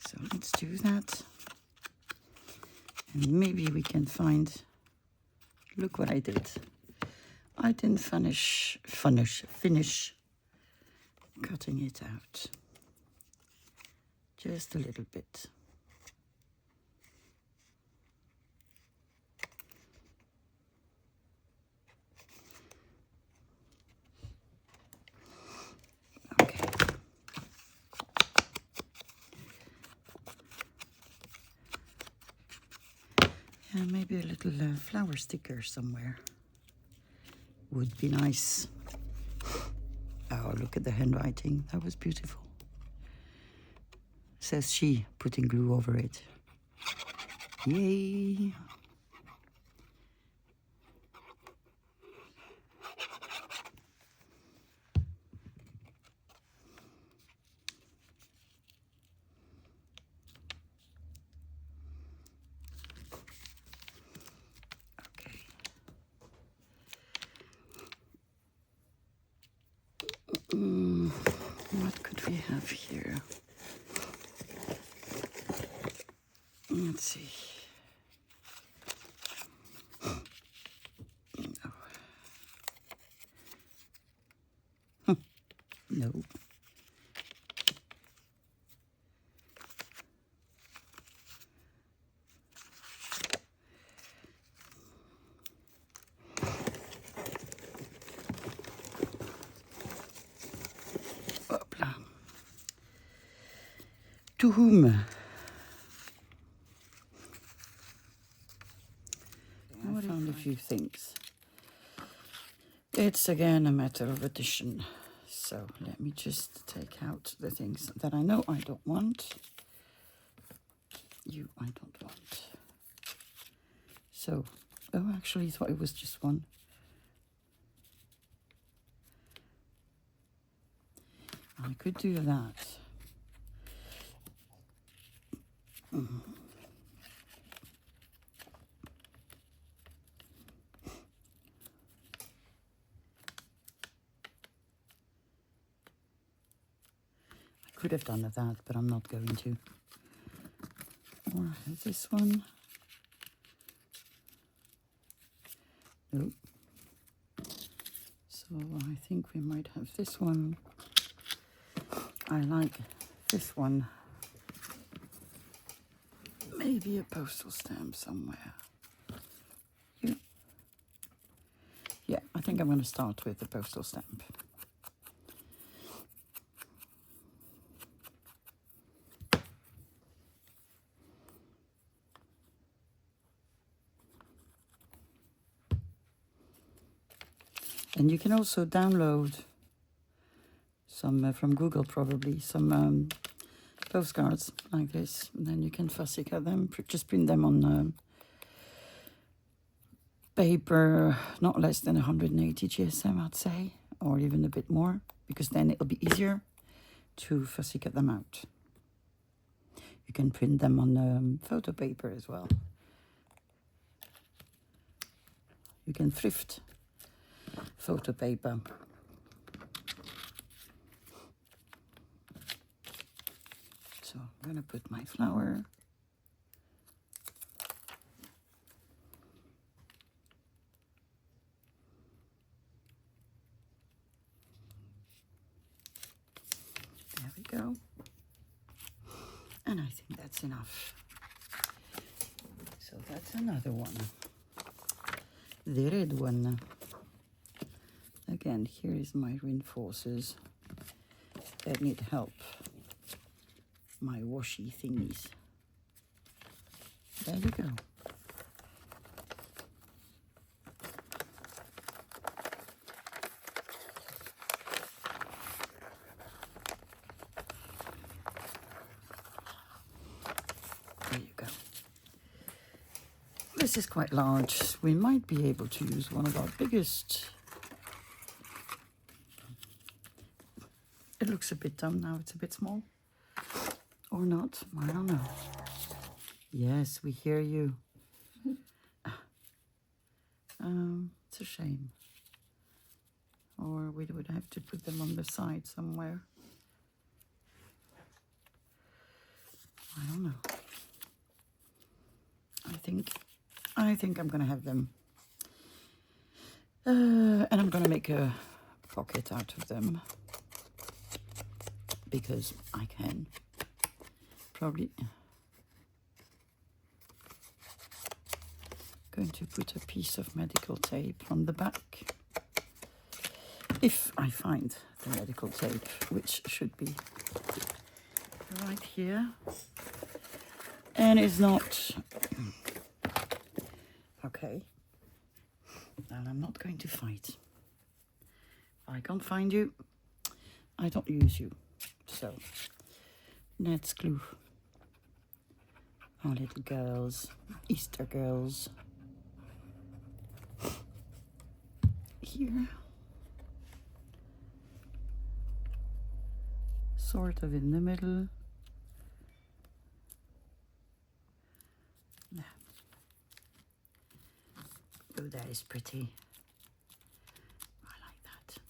So let's do that. And maybe we can find, look what I did. I didn't finish cutting it out. Just a little bit. Okay. Yeah, maybe a little flower sticker somewhere would be nice. Oh, look at the handwriting. That was beautiful. Says she, putting glue over it. Yay! Okay. What could we have here? Let's see. No. No. Hopla. To whom? I found a few things. It's again a matter of addition. So let me just take out the things that I know I don't want. You, I don't want. So, oh, actually, I thought it was just one. I could do that. Could have done that, but I'm not going to. Or this one. Nope. So I think we might have this one. I like this one. Maybe a postal stamp somewhere. Yeah, I think I'm going to start with the postal stamp. And you can also download some from Google, probably, some postcards like this. And then you can fussy cut them, just print them on paper, not less than 180 GSM, I'd say, or even a bit more, because then it'll be easier to fussy cut them out. You can print them on photo paper as well. You can thrift photo paper. So I'm gonna put my flower. There we go. And I think that's enough. So that's another one. The red one. Again, here is my reinforcers that need help. My washi thingies. There you go. There you go. This is quite large. We might be able to use one of our biggest. It looks a bit dumb now, it's a bit small. Or not, I don't know. Yes, we hear you. It's a shame. Or we would have to put them on the side somewhere. I don't know. I think I'm gonna have them. And I'm gonna make a pocket out of them. Because I can. Probably going to put a piece of medical tape on the back. If I find the medical tape, which should be right here. And it's not. Okay. And I'm not going to fight. If I can't find you, I don't use you. So, let's glue our little girls, Easter girls, here. Sort of in the middle. Yeah. Oh, that is pretty. I like that.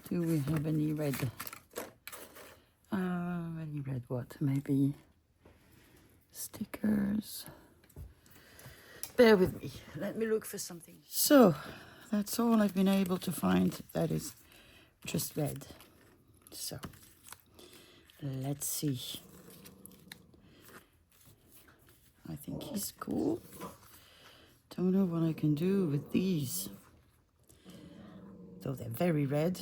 Do we have any red? Any red what? Maybe stickers. Bear with me. Let me look for something. So, that's all I've been able to find that is just red. So, let's see. I think he's cool. Don't know what I can do with these. Though they're very red.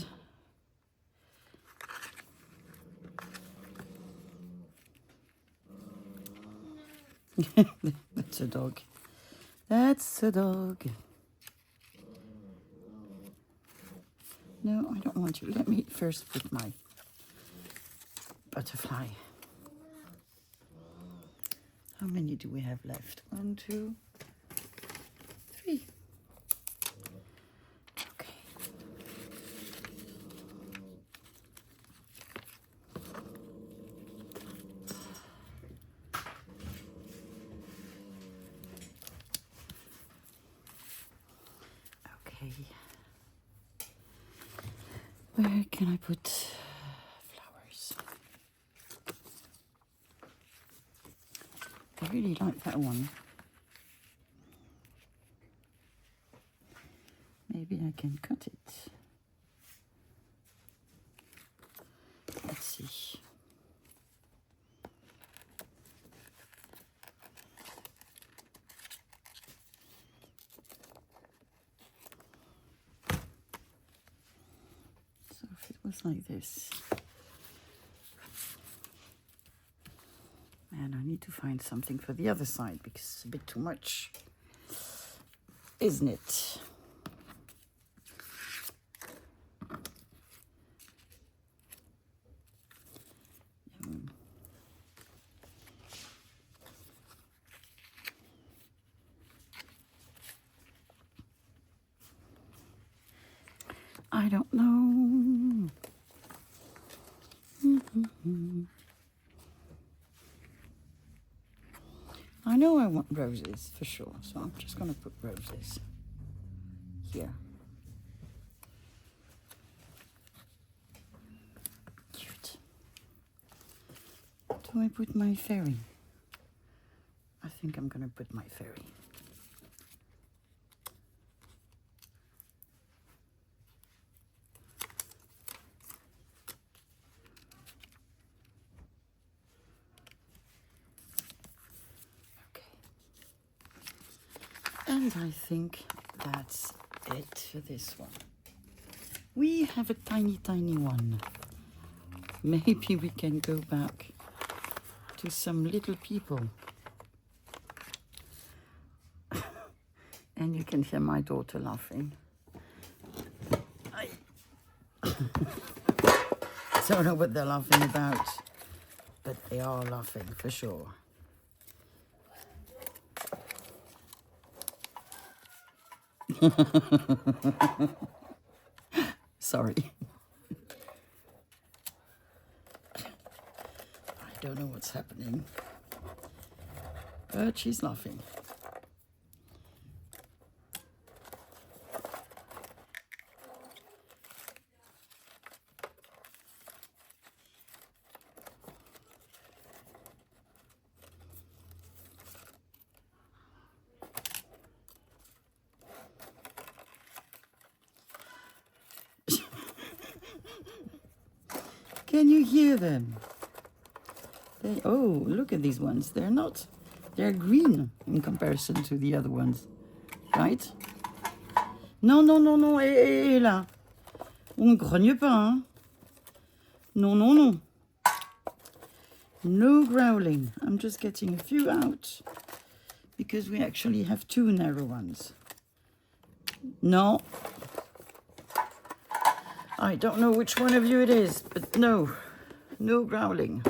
That's a dog. That's a dog. No, I don't want you. Let me first put my butterfly. How many do we have left? 1, 2, 3. Okay. Okay. Where can I put flowers? I really like that one. Maybe I can cut it. Let's see. So if it was like this. And I need to find something for the other side because it's a bit too much, isn't it? I don't know. I know I want roses for sure, so I'm just going to put roses here. Cute. Do I put my fairy? I think I'm going to put my fairy. And I think that's it for this one. We have a tiny, tiny one. Maybe we can go back to some little people. And you can hear my daughter laughing. I don't know what they're laughing about, but they are laughing for sure. Sorry. I don't know what's happening, but she's laughing. Can you hear them? Oh, look at these ones. They're green in comparison to the other ones, right? Non, non, non, non, hé, là. On ne grogne pas, hein? Non, non, non. No growling. I'm just getting a few out because we actually have two narrow ones. No. I don't know which one of you it is, but no. No growling.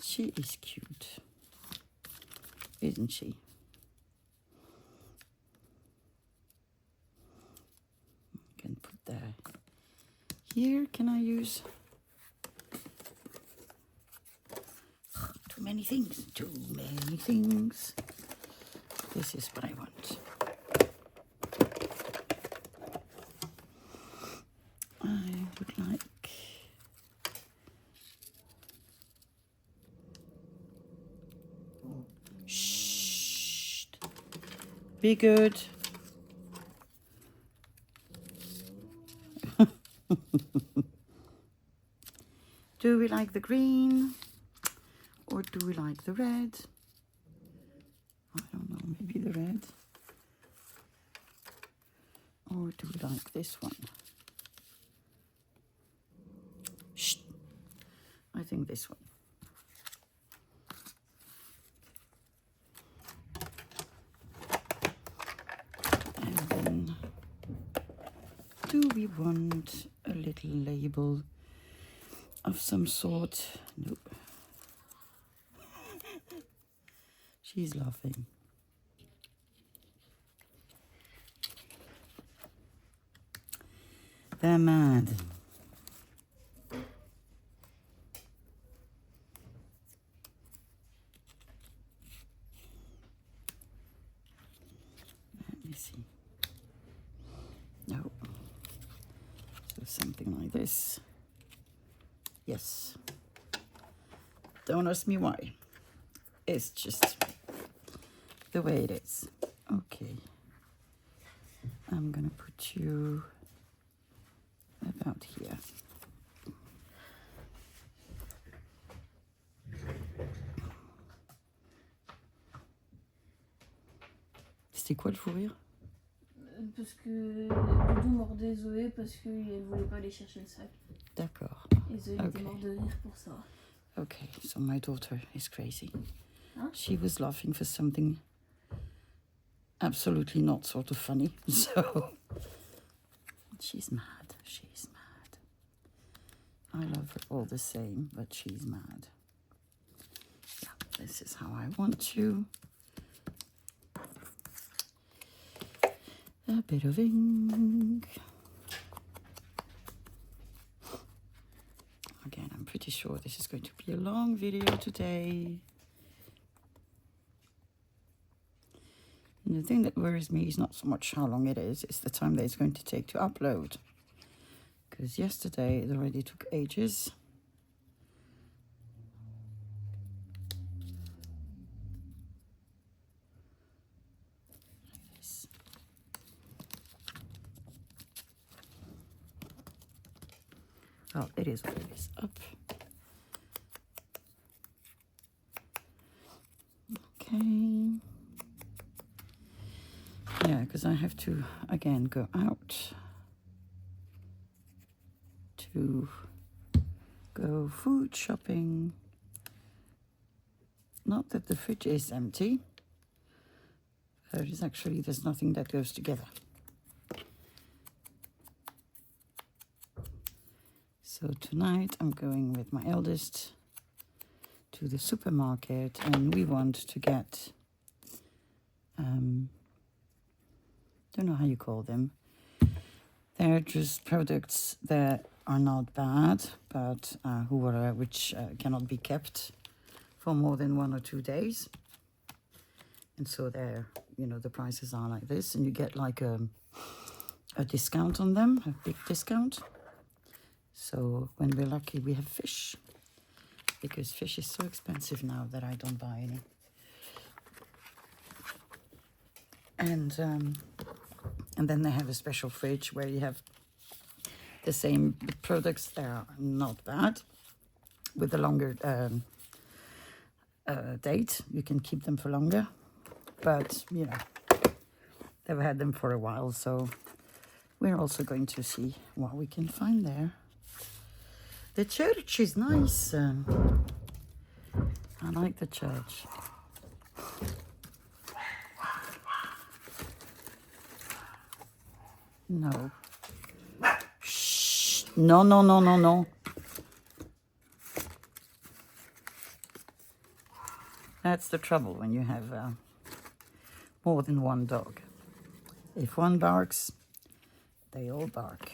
She is cute, isn't she? I can put that here. Can I use? Too many things. Too many things. This is what I want. I would like. Shh. Be good. Do we like the green or do we like the red? I don't know, maybe the red. Or do we like this one? Shh. I think this one. And then, do we want a little label of some sort? Nope. She's laughing. They're mad. Let me see. No. So something like this. Yes. Don't ask me why. It's just the way it is. Okay. I'm gonna put you about here. C'était quoi le fou rire? Parce que Doudou mordait Zoé parce qu'elle voulait pas aller chercher le sac. D'accord. Et Zoé était morte de rire pour ça. Okay, so my daughter is crazy. Huh? She was laughing for something absolutely not sort of funny. So she's mad. She's mad. I love her all the same, but she's mad. Yeah. This is how I want to. A bit of ink. Again, I'm pretty sure this is going to be a long video today. And the thing that worries me is not so much how long it is, it's the time that it's going to take to upload. Because yesterday it already took ages. Like this. Oh, it is what it is. Up. Okay. Yeah, because I have to, again, go out to go food shopping. Not that the fridge is empty. There's nothing that goes together. So tonight I'm going with my eldest to the supermarket, and we want to get, don't know how you call them. They're just products that are not bad, but which cannot be kept for more than 1 or 2 days. And so they're, the prices are like this, and you get like a discount on them, a big discount. So when we're lucky, we have fish, because fish is so expensive now that I don't buy any. And then they have a special fridge where you have the same products that are not bad, with a longer date. You can keep them for longer, but they've had them for a while, so we're also going to see what we can find there. The church is nice. I like the church. No. Shh. No, no, no, no, no. That's the trouble when you have more than one dog. If one barks, they all bark.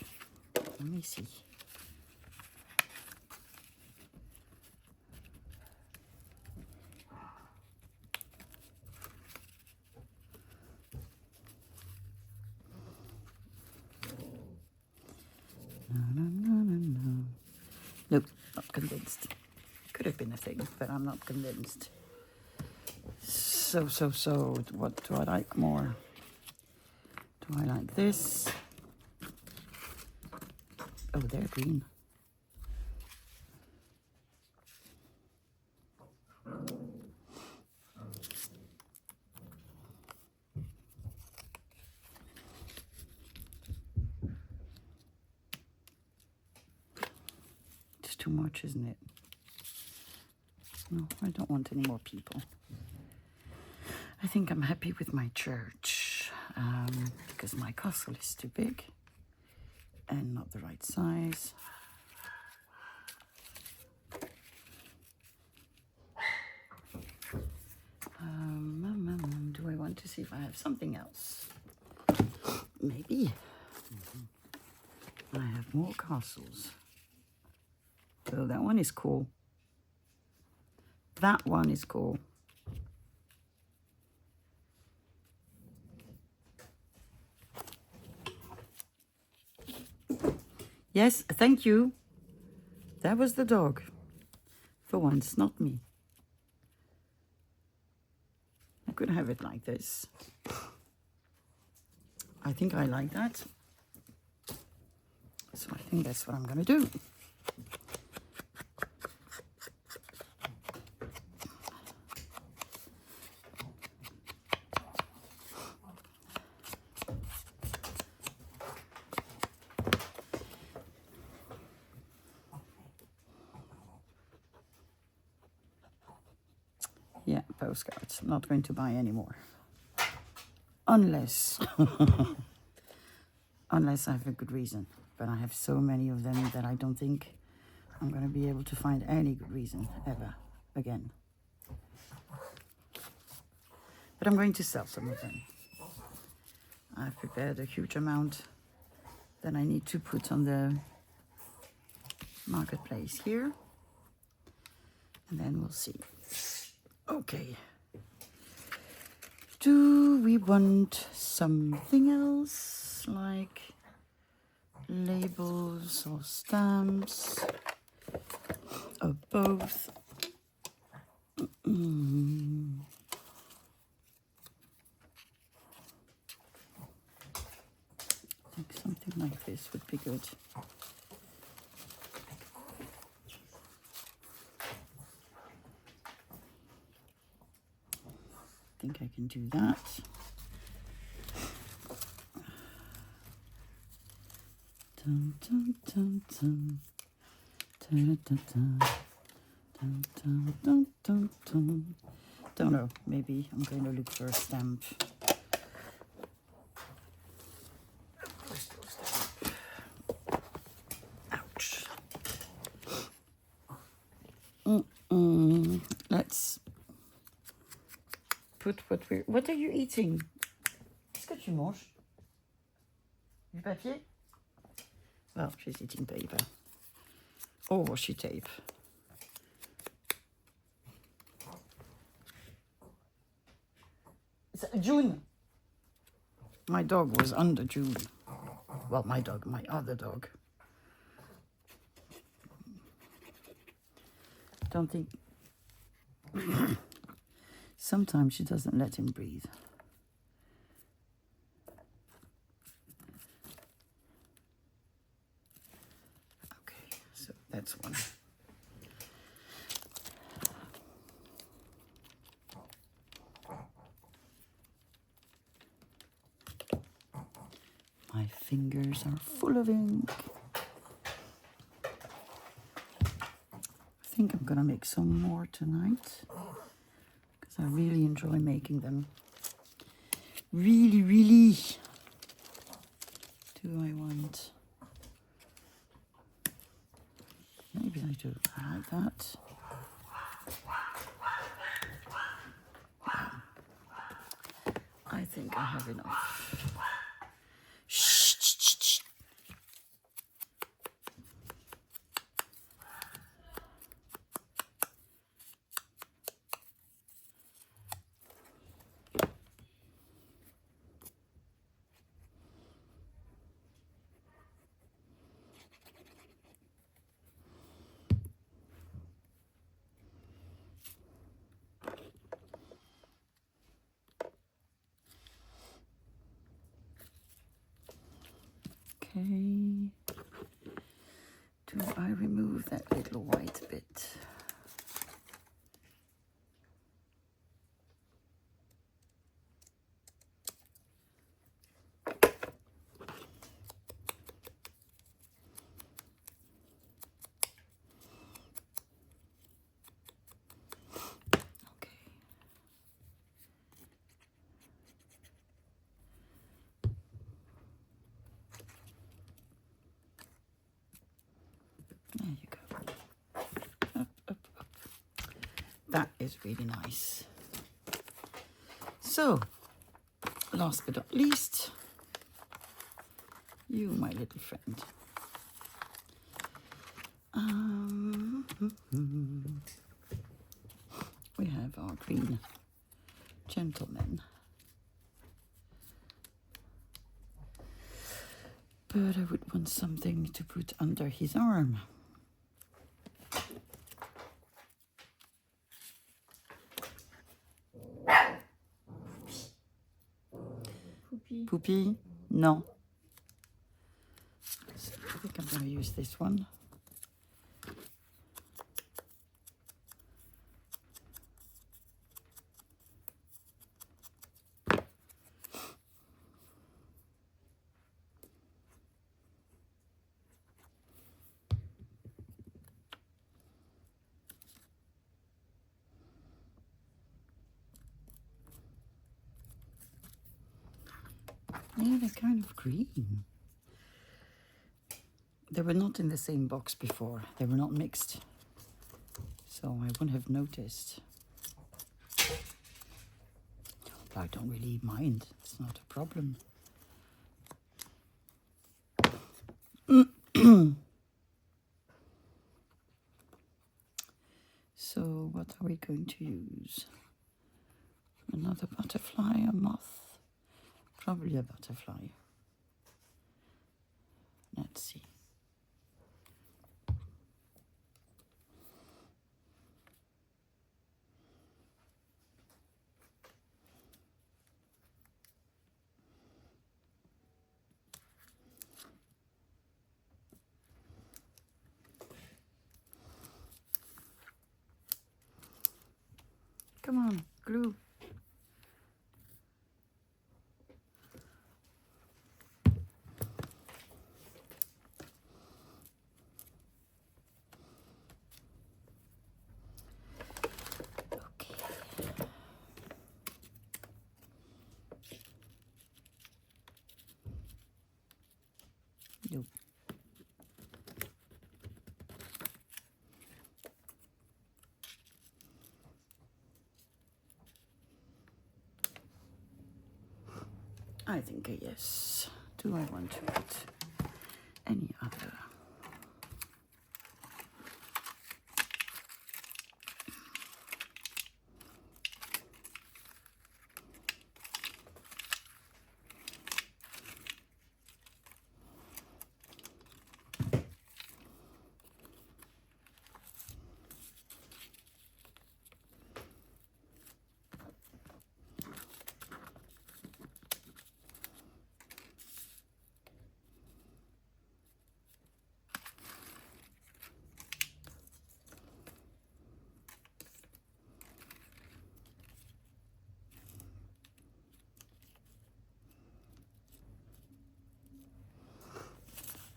Let me see. No. Nope, not convinced. Could have been a thing, but I'm not convinced. So, what do I like more? Do I like this? Oh, they're green. It's too much, isn't it? No, I don't want any more people. I think I'm happy with my church, because my castle is too big and not the right size. Do I want to see if I have something else? Maybe. I have more castles. So that one is cool. That one is cool. Yes, thank you. That was the dog. For once, not me. I could have it like this. I think I like that. So I think that's what I'm going to do. Yeah, postcards. I'm not going to buy any more. Unless I have a good reason. But I have so many of them that I don't think I'm going to be able to find any good reason ever again. But I'm going to sell some of them. I've prepared a huge amount that I need to put on the marketplace here. And then we'll see. Okay. Do we want something else like labels or stamps or both? I think something like this would be good. I think I can do that. Dun, dun, dun, dun. Dun, dun, dun. Dun, dun, dun, dun, dun. Don't know, maybe I'm going to look for a stamp. Ouch. Let's put what are you eating? Qu'est-ce que tu manges? Du papier? Well, she's eating paper. Or washi tape. It's June. My dog was under June. Well, my dog, my other dog. Don't think. Sometimes she doesn't let him breathe. Okay, so that's one. My fingers are full of ink. I think I'm gonna make some more tonight because I really enjoy making them. Really do I want. Maybe I do like that. I think I have enough. Shh, shh, shh, shh. Okay. Do I remove that little white bit? There you go. Up, up, up. That is really nice. So, last but not least, you, my little friend. We have our green gentleman. But I would want something to put under his arm. Poopy? No. So I think I'm going to use this one. Yeah, they're kind of green. They were not in the same box before. They were not mixed. So I wouldn't have noticed. I don't really mind. It's not a problem. So what are we going to use? Another butterfly, a moth? Probably a butterfly. Let's see. Come on, glue. Okay. Nope. I think a yes. Do I want to put any other?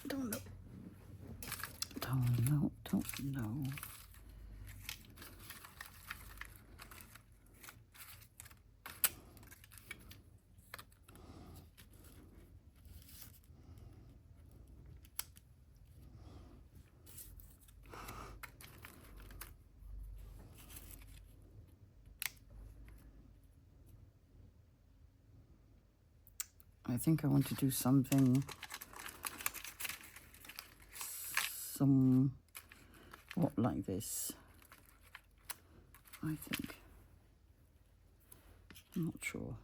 Don't know. Don't know. I think I want to do something somewhat like this. I think. I'm not sure.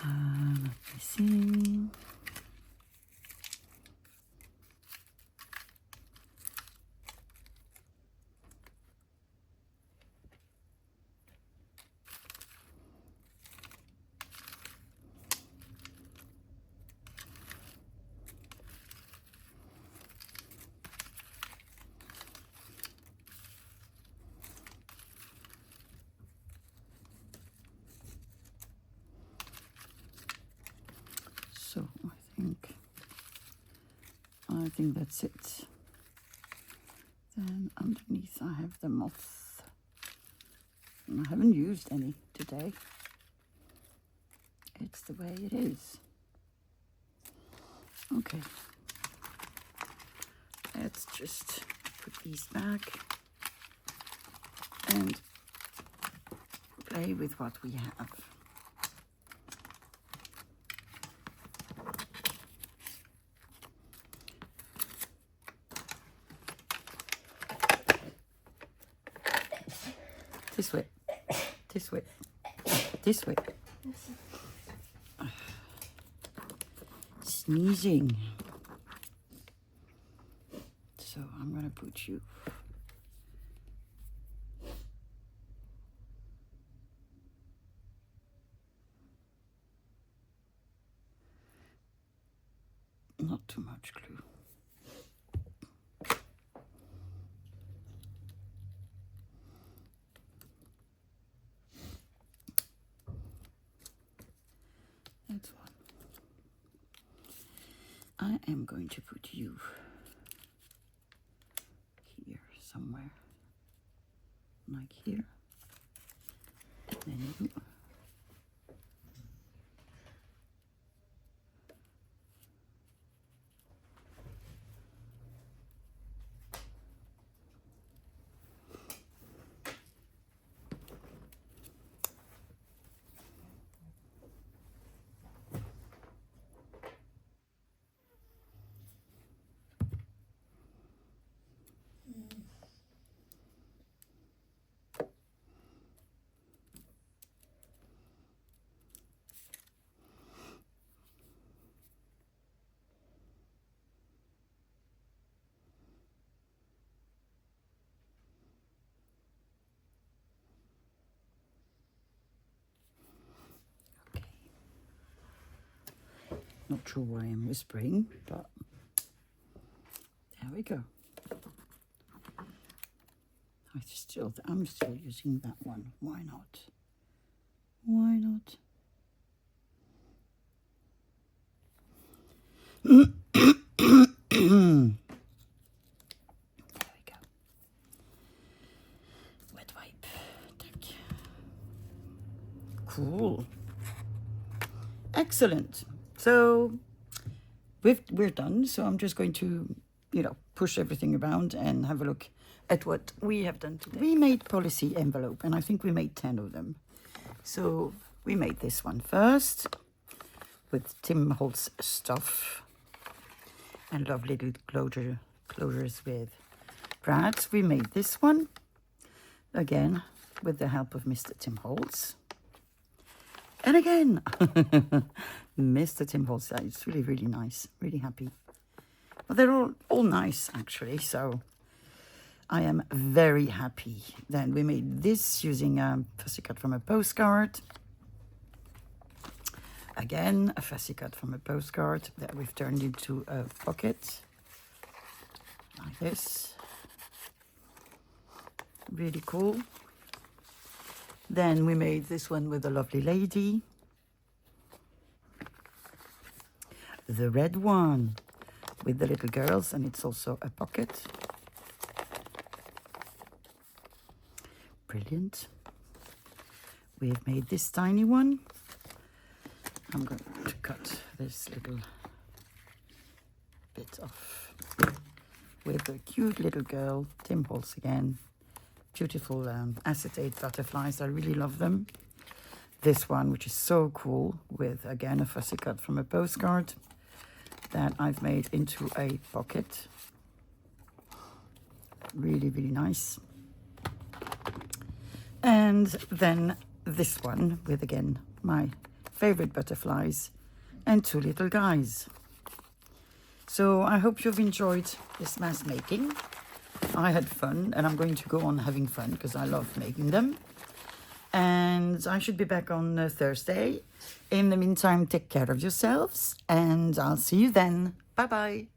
Let me see. So I think that's it. Then underneath I have the moth. And I haven't used any today. It's the way it is. Okay. Let's just put these back and play with what we have. This way, this way, this way. Sneezing. So I'm gonna put you. Not too much glue. That's one. I am going to put you here somewhere, like here, and then you. Not sure why I'm whispering, but there we go. I'm still using that one. Why not? Why not? There we go. Wet wipe. Tack. Cool. Excellent. So we're done. So I'm just going to, push everything around and have a look at what we have done today. We made policy envelope, and I think we made 10 of them. So we made this one first with Tim Holtz stuff and lovely little closures with brads. We made this one again with the help of Mr. Tim Holtz. And again, Mr. Tim Holtz. It's really, really nice. Really happy. Well, they're all nice, actually. So I am very happy. Then we made this using a fussy cut from a postcard. Again, a fussy cut from a postcard that we've turned into a pocket. Like this. Really cool. Then we made this one with a lovely lady. The red one with the little girls, and it's also a pocket. Brilliant. We've made this tiny one. I'm going to cut this little bit off with a cute little girl, Tim Holtz again. Beautiful acetate butterflies. I really love them. This one, which is so cool, with again a fussy cut from a postcard that I've made into a pocket. Really, really nice. And then this one with again my favorite butterflies and two little guys. So I hope you've enjoyed this mask making. I had fun, and I'm going to go on having fun because I love making them. And I should be back on Thursday. In the meantime, take care of yourselves, and I'll see you then. Bye-bye.